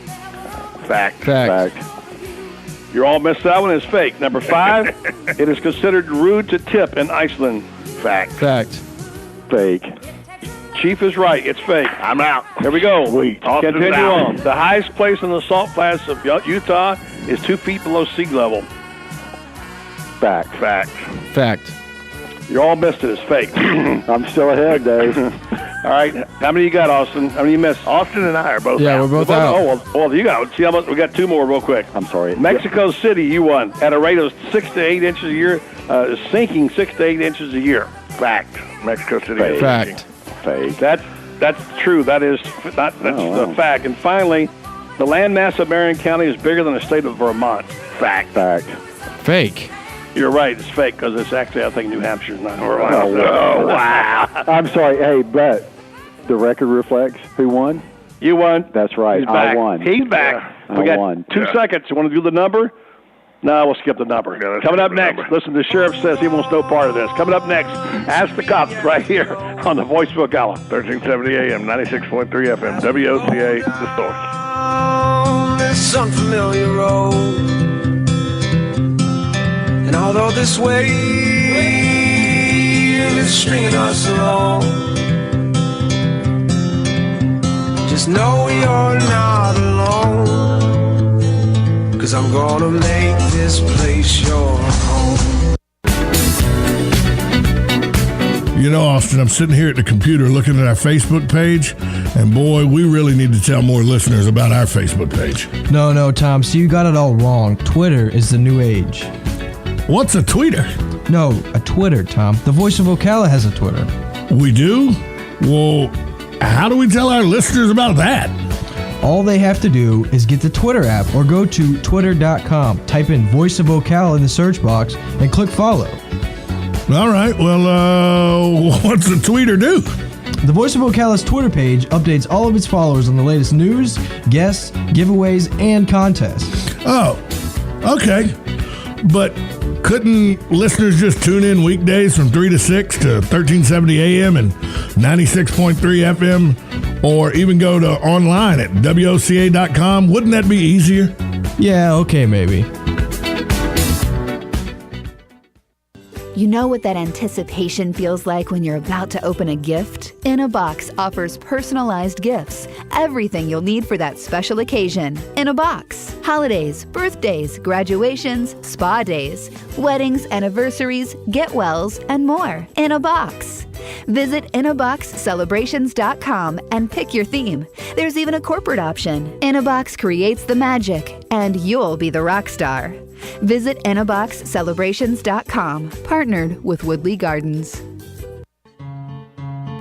Fact. Fact. You all missed that one. It's fake. Number 5, it is considered rude to tip in Iceland. Fact. Fact. Fake. Chief is right. It's fake. I'm out. Here we go. Sweet. Continue on. The highest place in the salt flats of Utah is 2 feet below sea level. Fact. Fact. Fact. You all missed it. It's fake. I'm still ahead, Dave. All right. How many you got, Austin? How many you missed? Austin and I are both Yeah, out. we're both out. Oh, well, you got. See how much? We got 2 more, real quick. I'm sorry. Mexico City, you won at a rate of 6 to 8 inches a year, sinking 6 to 8 inches a year. Fact. Mexico City. Fake. Fact. Fake. That's true. That's the fact. And finally, the landmass of Marion County is bigger than the state of Vermont. Fact. Fact. Fake. You're right. It's fake because it's actually, I think, New Hampshire, not Vermont. Oh, wow. I'm sorry. Hey, but the record reflects who won? You won. That's right. He's back. I won. He's back. Yeah. We got won. 2 seconds. You want to do the number? No, we'll skip the number. Coming up next, listen, the sheriff says he wants no part of this. Coming up next, Ask the Cops right here on the Voice of Ocala. 1370 AM, 96.3 FM, WOCA, The Source. This unfamiliar road, and although this wave is stringing us along, just know you're not alone, 'cause I'm gonna make this place your home. You know, Austin, I'm sitting here at the computer looking at our Facebook page, and boy, we really need to tell more listeners about our Facebook page. No, Tom. See, you got it all wrong. Twitter is the new age. What's a tweeter? No, a Twitter, Tom. The Voice of Ocala has a Twitter. We do? Well, how do we tell our listeners about that? All they have to do is get the Twitter app or go to twitter.com, type in Voice of Ocala in the search box, and click follow. All right, well, what's the tweeter do? The Voice of Ocala's Twitter page updates all of its followers on the latest news, guests, giveaways, and contests. Oh, okay. But couldn't listeners just tune in weekdays from 3 to 6 to 1370 AM and 96.3 FM, or even go to online at WOCA.com? Wouldn't that be easier? Yeah, okay, maybe. You know what that anticipation feels like when you're about to open a gift? In a Box offers personalized gifts. Everything you'll need for that special occasion. In a Box. Holidays, birthdays, graduations, spa days, weddings, anniversaries, get-wells, and more. In a Box. Visit inaboxcelebrations.com and pick your theme. There's even a corporate option. In a Box creates the magic, and you'll be the rock star. Visit inaboxcelebrations.com. Partnered with Woodley Gardens.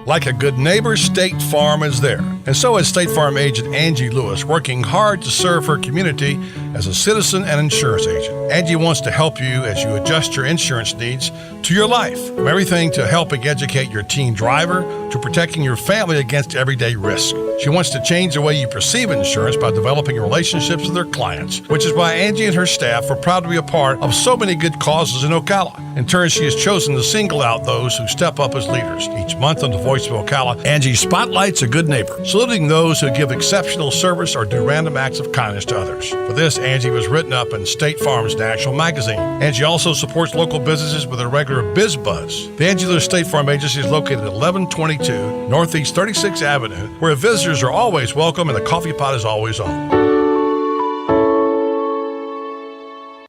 Like a good neighbor, State Farm is there. And so is State Farm agent Angie Lewis, working hard to serve her community as a citizen and insurance agent. Angie wants to help you as you adjust your insurance needs to your life. From everything to helping educate your teen driver to protecting your family against everyday risk. She wants to change the way you perceive insurance by developing relationships with her clients, which is why Angie and her staff are proud to be a part of so many good causes in Ocala. In turn, she has chosen to single out those who step up as leaders. Each month on the Voice of Ocala, Angie spotlights a good neighbor, saluting those who give exceptional service or do random acts of kindness to others. For this, Angie was written up in State Farm's national magazine. Angie also supports local businesses with a regular Biz Buzz. The Angie Lewis State Farm Agency is located at 1122 Northeast 36th Avenue, where visitors are always welcome and the coffee pot is always on.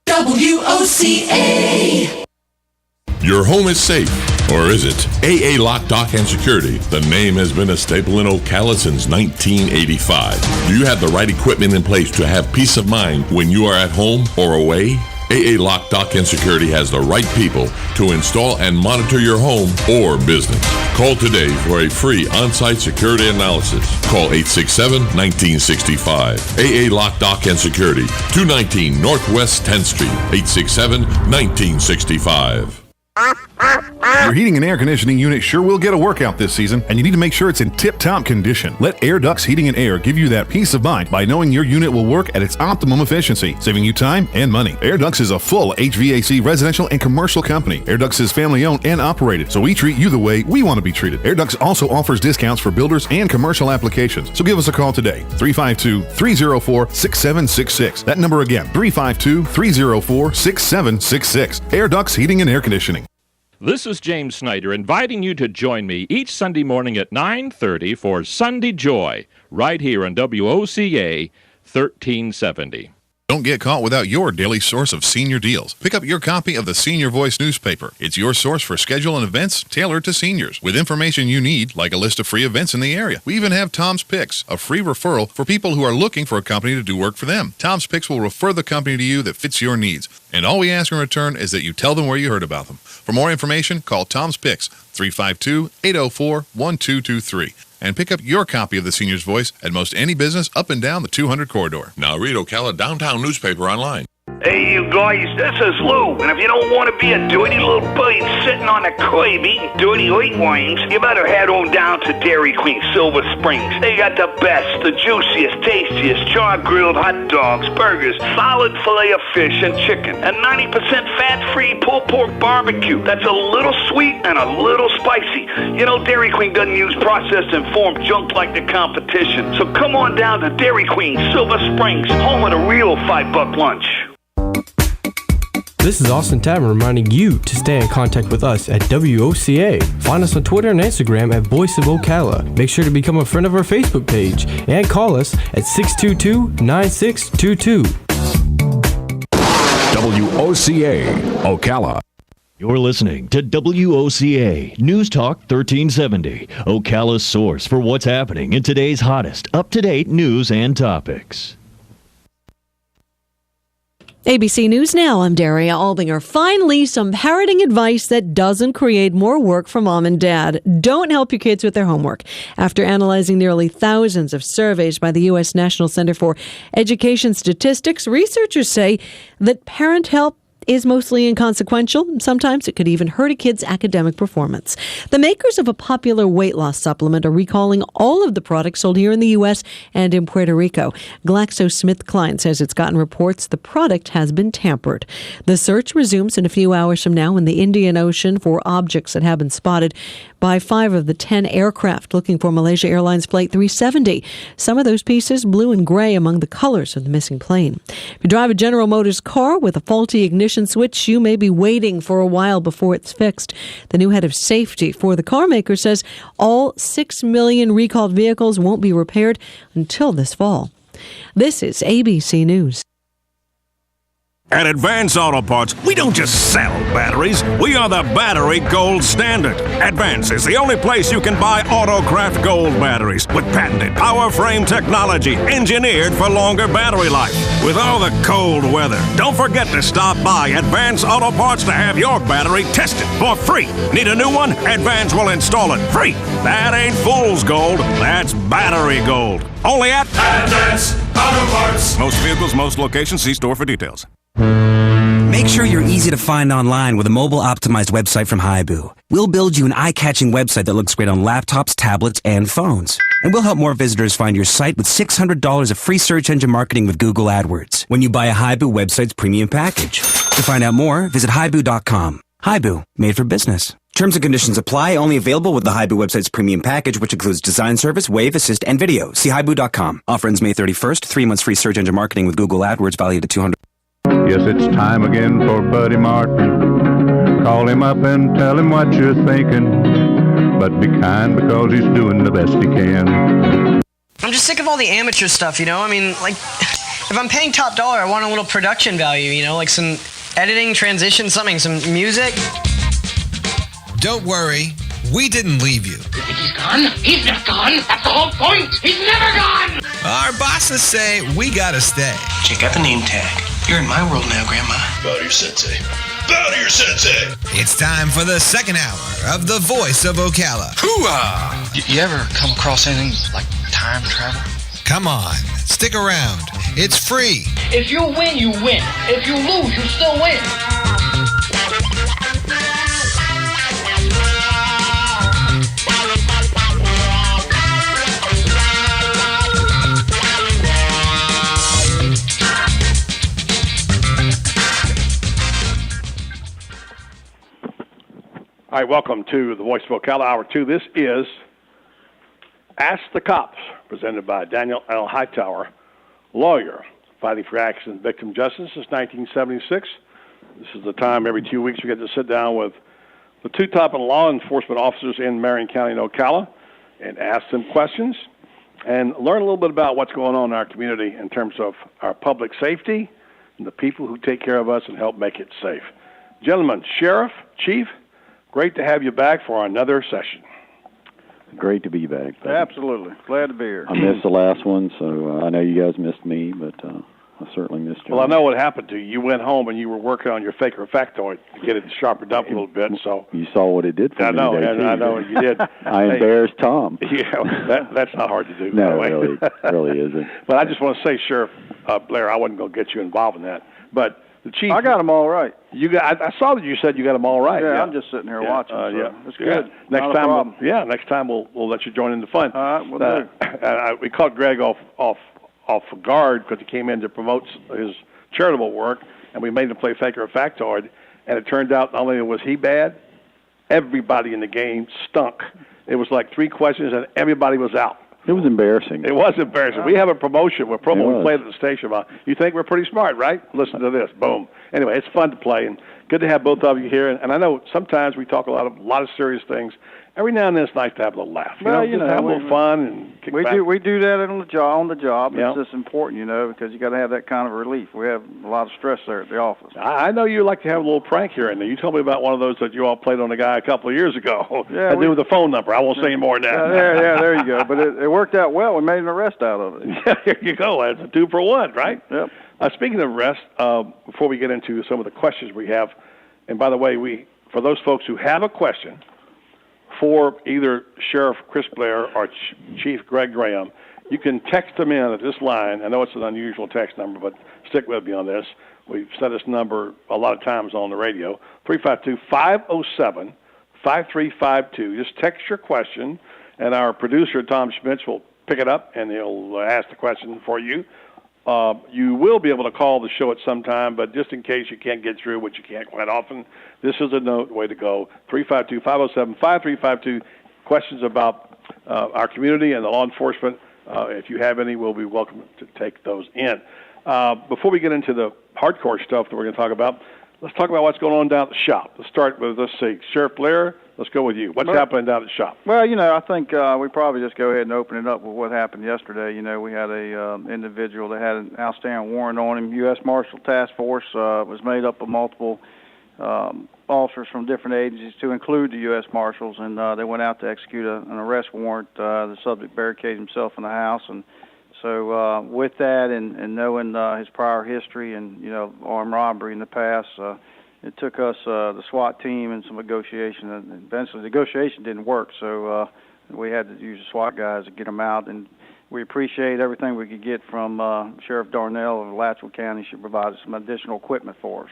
WOCA. Your home is safe, or is it? AA Lock, Dock, and Security. The name has been a staple in Ocala since 1985. Do you have the right equipment in place to have peace of mind when you are at home or away? AA Lock, Dock, and Security has the right people to install and monitor your home or business. Call today for a free on-site security analysis. Call 867-1965. AA Lock, Dock, and Security, 219 Northwest 10th Street, 867-1965. Your heating and air conditioning unit sure will get a workout this season, and you need to make sure it's in tip-top condition. Let Air Ducts Heating and Air give you that peace of mind by knowing your unit will work at its optimum efficiency, saving you time and money. Air Ducts is a full HVAC residential and commercial company. Air Ducts is family-owned and operated, so we treat you the way we want to be treated. Air Ducts also offers discounts for builders and commercial applications, so give us a call today, 352-304-6766. That number again, 352-304-6766. Air Ducts Heating and Air Conditioning. This is James Snyder inviting you to join me each Sunday morning at 9:30 for Sunday Joy, right here on WOCA 1370. Don't get caught without your daily source of senior deals. Pick up your copy of the Senior Voice newspaper. It's your source for schedule and events tailored to seniors, with information you need, like a list of free events in the area. We even have Tom's Picks, a free referral for people who are looking for a company to do work for them. Tom's Picks will refer the company to you that fits your needs, and all we ask in return is that you tell them where you heard about them. For more information, call Tom's Picks, 352-804-1223. And pick up your copy of the Senior's Voice at most any business up and down the 200 corridor. Now read Ocala Downtown Newspaper online. Hey, you guys, this is Lou, and if you don't want to be a dirty little bird sitting on a crib eating dirty white wines, you better head on down to Dairy Queen Silver Springs. They got the best, the juiciest, tastiest char-grilled hot dogs, burgers, solid filet of fish and chicken, and 90% fat-free pulled pork barbecue that's a little sweet and a little spicy. You know, Dairy Queen doesn't use processed and formed junk like the competition. So come on down to Dairy Queen Silver Springs, home of the real $5 lunch. This is Austin Tavern reminding you to stay in contact with us at WOCA. Find us on Twitter and Instagram at Voice of Ocala. Make sure to become a friend of our Facebook page and call us at 622-9622. WOCA, Ocala. You're listening to WOCA News Talk 1370, Ocala's source for what's happening in today's hottest, up-to-date news and topics. ABC News Now, I'm Daria Albinger. Finally, some parenting advice that doesn't create more work for mom and dad. Don't help your kids with their homework. After analyzing nearly thousands of surveys by the U.S. National Center for Education Statistics, researchers say that parent help is mostly inconsequential. Sometimes it could even hurt a kid's academic performance. The makers of a popular weight loss supplement are recalling all of the products sold here in the U.S. and in Puerto Rico. GlaxoSmithKline says it's gotten reports the product has been tampered. The search resumes in a few hours from now in the Indian Ocean for objects that have been spotted by 5 of the 10 aircraft looking for Malaysia Airlines Flight 370. Some of those pieces blue and gray among the colors of the missing plane. If you drive a General Motors car with a faulty ignition switch, you may be waiting for a while before it's fixed. The new head of safety for the car maker says all 6 million recalled vehicles won't be repaired until this fall. This is ABC News. At Advance Auto Parts, we don't just sell batteries. We are the battery gold standard. Advance is the only place you can buy Autocraft Gold batteries with patented power frame technology engineered for longer battery life. With all the cold weather, don't forget to stop by Advance Auto Parts to have your battery tested for free. Need a new one? Advance will install it free. That ain't fool's gold. That's battery gold. Only at Advance Auto Parts. Most vehicles, most locations. See store for details. Make sure you're easy to find online with a mobile-optimized website from Haibu. We'll build you an eye-catching website that looks great on laptops, tablets, and phones. And we'll help more visitors find your site with $600 of free search engine marketing with Google AdWords when you buy a Haibu website's premium package. To find out more, visit Haibu.com. Haibu, made for business. Terms and conditions apply. Only available with the Haibu website's premium package, which includes design service, Wave Assist, and video. See Haibu.com. Offer ends May 31st. 3 months free search engine marketing with Google AdWords valued at $200. Yes, it's time again for Buddy Martin. Call him up and tell him what you're thinking. But be kind because he's doing the best he can. I'm just sick of all the amateur stuff, you know? I mean, like, if I'm paying top dollar, I want a little production value, you know? Like some editing, transition, something, some music. Don't worry, we didn't leave you. He's gone? He's not gone. That's the whole point. He's never gone. Our bosses say we gotta stay. Check out the name tag. You're in my world now, Grandma. Bow to your sensei. Bow to your sensei! It's time for the second hour of The Voice of Ocala. Hoo-ah! You ever come across anything like time travel? Come on, stick around. It's free. If you win, you win. If you lose, you still win. All right, welcome to the Voice of Ocala, Hour 2. This is Ask the Cops, presented by Daniel L. Hightower, lawyer, fighting for accident victim justice since 1976. This is the time every 2 weeks we get to sit down with the two top law enforcement officers in Marion County and Ocala and ask them questions and learn a little bit about what's going on in our community in terms of our public safety and the people who take care of us and help make it safe. Gentlemen, Sheriff, Chief, great to have you back for another session. Great to be back. Absolutely. Glad to be here. I missed the last one, so I know you guys missed me, but I certainly missed you. Well, I know what happened to you. You went home and you were working on your faker factoid to get it sharpened up a little bit. So you saw what it did for me today, too. I know you did. I embarrassed Tom. Yeah, that's not hard to do. No, it really isn't. But I just want to say, Sheriff Blair, I wasn't going to get you involved in that. But the chief, I got them all right. I saw that you said you got them all right. Yeah, I'm just sitting here watching. So yeah, it's good. Next time we'll let you join in the fun. All right, we'll do. We caught Greg off guard because he came in to promote his charitable work, and we made him play faker or factoid. And it turned out not only was he bad, everybody in the game stunk. It was like 3 questions, and everybody was out. It was embarrassing. It was embarrassing. We have a promotion. We played at the station about, you think we're pretty smart, right? Listen to this. Boom. Anyway, it's fun to play, and good to have both of you here. And I know sometimes we talk a lot of serious things. Every now and then it's nice to have a little laugh. Have a little fun and kick back. We do that on the job. Yeah. It's just important, because you got to have that kind of relief. We have a lot of stress there at the office. I know you like to have a little prank here and there. You told me about one of those that you all played on a guy a couple of years ago. Yeah, I do with the phone number. I won't say any more than that. There you go. But it worked out well. We made an arrest out of it. Yeah, there you go. That's a 2 for 1, right? Yep. Speaking of arrest, before we get into some of the questions we have, and by the way, for those folks who have a question for either Sheriff Chris Blair or Chief Greg Graham, you can text them in at this line. I know it's an unusual text number, but stick with me on this. We've said this number a lot of times on the radio, 352-507-5352. Just text your question, and our producer, Tom Schmitz, will pick it up, and he'll ask the question for you. You will be able to call the show at some time, but just in case you can't get through, which you can't quite often, this is a way to go. 352-507-5352. Questions about our community and the law enforcement. If you have any, we'll be welcome to take those in. Before we get into the hardcore stuff that we're going to talk about, let's talk about what's going on down at the shop. Let's start with, Sheriff Blair. Let's go with you. What's happening down at the shop? Well, I think we probably just go ahead and open it up with what happened yesterday. We had a individual that had an outstanding warrant on him. U.S. Marshal Task Force was made up of multiple officers from different agencies, to include the U.S. Marshals, and they went out to execute an arrest warrant. The subject barricaded himself in the house, and so with that and knowing his prior history and, armed robbery in the past, it took us, the SWAT team, and some negotiation, and eventually the negotiation didn't work, so we had to use the SWAT guys to get him out, and we appreciate everything we could get from Sheriff Darnell of Alachua County. She provided some additional equipment for us.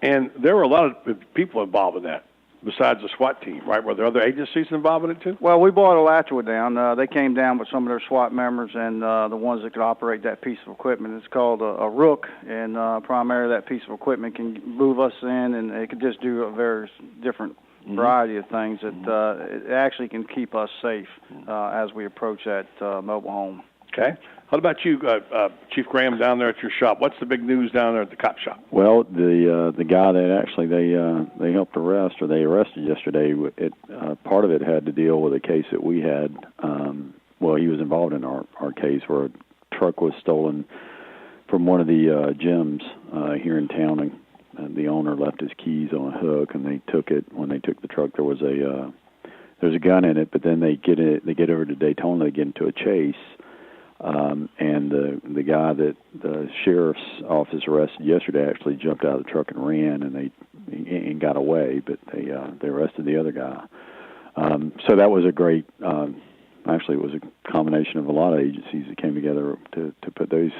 And there were a lot of people involved in that, besides the SWAT team, right? Were there other agencies involved in it, too? Well, we brought Alachua down. They came down with some of their SWAT members and the ones that could operate that piece of equipment. It's called a Rook, and primarily that piece of equipment can move us in, and it could just do a very different variety of things that it actually can keep us safe as we approach that mobile home. Okay. What about you, Chief Graham, down there at your shop? What's the big news down there at the cop shop? Well, the guy that actually they helped arrest, or they arrested yesterday, part of it had to deal with a case that we had. He was involved in our case where a truck was stolen from one of the gyms here in town, and the owner left his keys on a hook, and they took it. When they took the truck, there's a gun in it, but then they get over to Daytona, they get into a chase. And the guy that the sheriff's office arrested yesterday actually jumped out of the truck and ran, and got away. But they arrested the other guy. So that was a great. Actually, it was a combination of a lot of agencies that came together to put those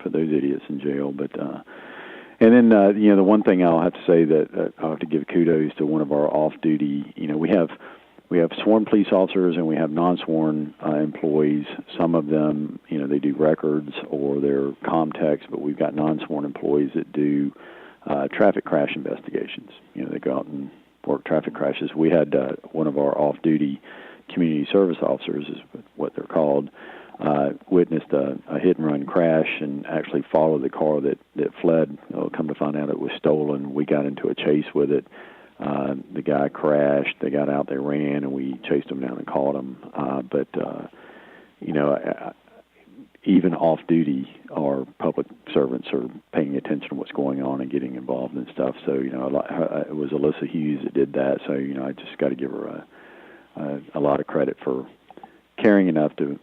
idiots in jail. But and then the one thing I'll have to say that I'll have to give kudos to one of our off-duty. We have sworn police officers and we have non-sworn employees. Some of them, they do records or they're comtechs, but we've got non-sworn employees that do traffic crash investigations. They go out and work traffic crashes. We had one of our off-duty community service officers, is what they're called, witnessed a hit-and-run crash and actually followed the car that fled. Come to find out it was stolen. We got into a chase with it. The guy crashed. They got out, they ran, and we chased him down and caught him. But even off-duty, our public servants are paying attention to what's going on and getting involved in stuff. So, it was Alyssa Hughes that did that. So, I just got to give her a lot of credit for caring enough to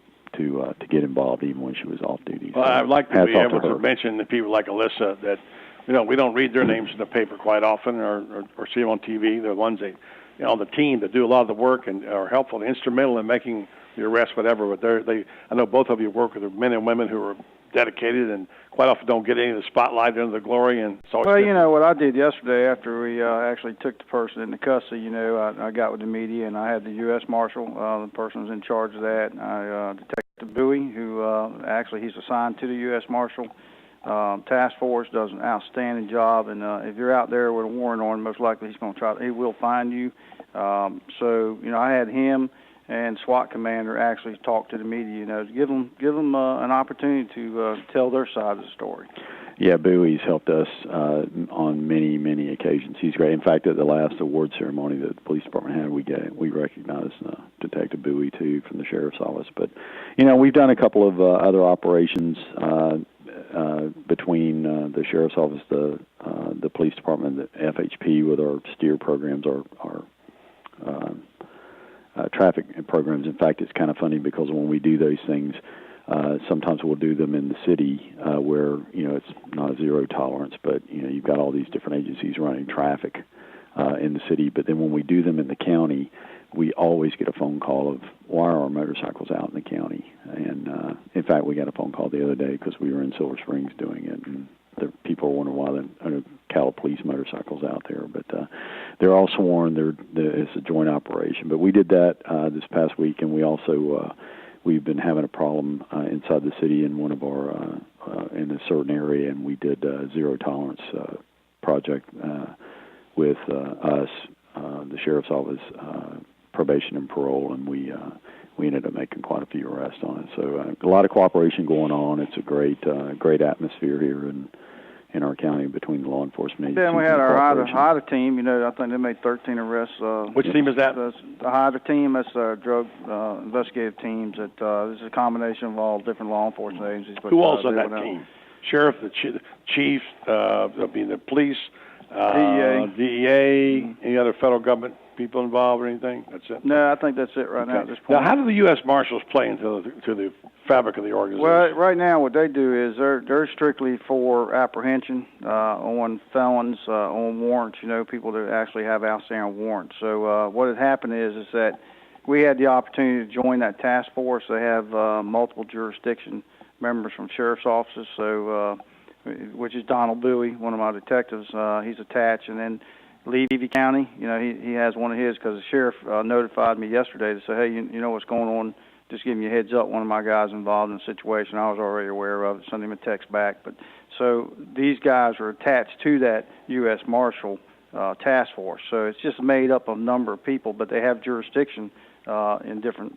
get involved even when she was off-duty. Well, So I'd like to be able to her. mention the people like Alyssa that, we don't read their names in the paper quite often or see them on TV. They're the ones the team that do a lot of the work and are helpful and instrumental in making the arrest, whatever. But I know both of you work with men and women who are dedicated and quite often don't get any of the spotlight or the glory. And so what I did yesterday after we actually took the person into custody, I got with the media and I had the U.S. Marshal, the person who's in charge of that. Detective Bowie, who actually he's assigned to the U.S. Marshal task force, does an outstanding job. And if you're out there with a warrant on, most likely he will find you. So I had him and SWAT commander actually talk to the media, to give them an opportunity to tell their side of the story. Yeah, Bowie's helped us on many, many occasions. He's great. In fact, at the last award ceremony that the police department had, we recognized Detective Bowie too from the sheriff's office. But we've done a couple of other operations between the sheriff's office, the police department, the FHP with our STEER programs, our traffic programs. In fact, it's kind of funny because when we do those things, sometimes we'll do them in the city where it's not a zero tolerance, but you've got all these different agencies running traffic in the city. But then when we do them in the county, we always get a phone call of why are our motorcycles out in the county? And in fact, we got a phone call the other day because we were in Silver Springs doing it, and the people are wondering why there are Cal Police motorcycles out there. But they're all sworn. It's a joint operation. But we did that this past week, and we also we've been having a problem inside the city in one of our in a certain area, and we did a zero tolerance project with us, the sheriff's office, probation and parole, and we ended up making quite a few arrests on it. So a lot of cooperation going on. It's a great atmosphere here in our county between the law enforcement agencies. Then we had our HIDA team. I think they made 13 arrests. Which team is that? The HIDA team. That's our drug investigative teams. This is a combination of all different law enforcement agencies. But, who else on that team? Sheriff, the chief, the police, DEA, any other federal government people involved or anything? That's it? No, I think that's it right now at this point. Now, how do the U.S. Marshals play into the fabric of the organization? Well, right now what they do is they're strictly for apprehension on felons, on warrants, people that actually have outstanding warrants. So what had happened is that we had the opportunity to join that task force. They have multiple jurisdiction members from sheriff's offices, so which is Donald Bowie, one of my detectives. He's attached, and then Levy County, he has one of his because the sheriff notified me yesterday to say, hey, you know what's going on? Just giving you a heads up. One of my guys involved in the situation. I was already aware of it. Sent him a text back. But so these guys are attached to that U.S. Marshal task force. So it's just made up of a number of people, but they have jurisdiction in different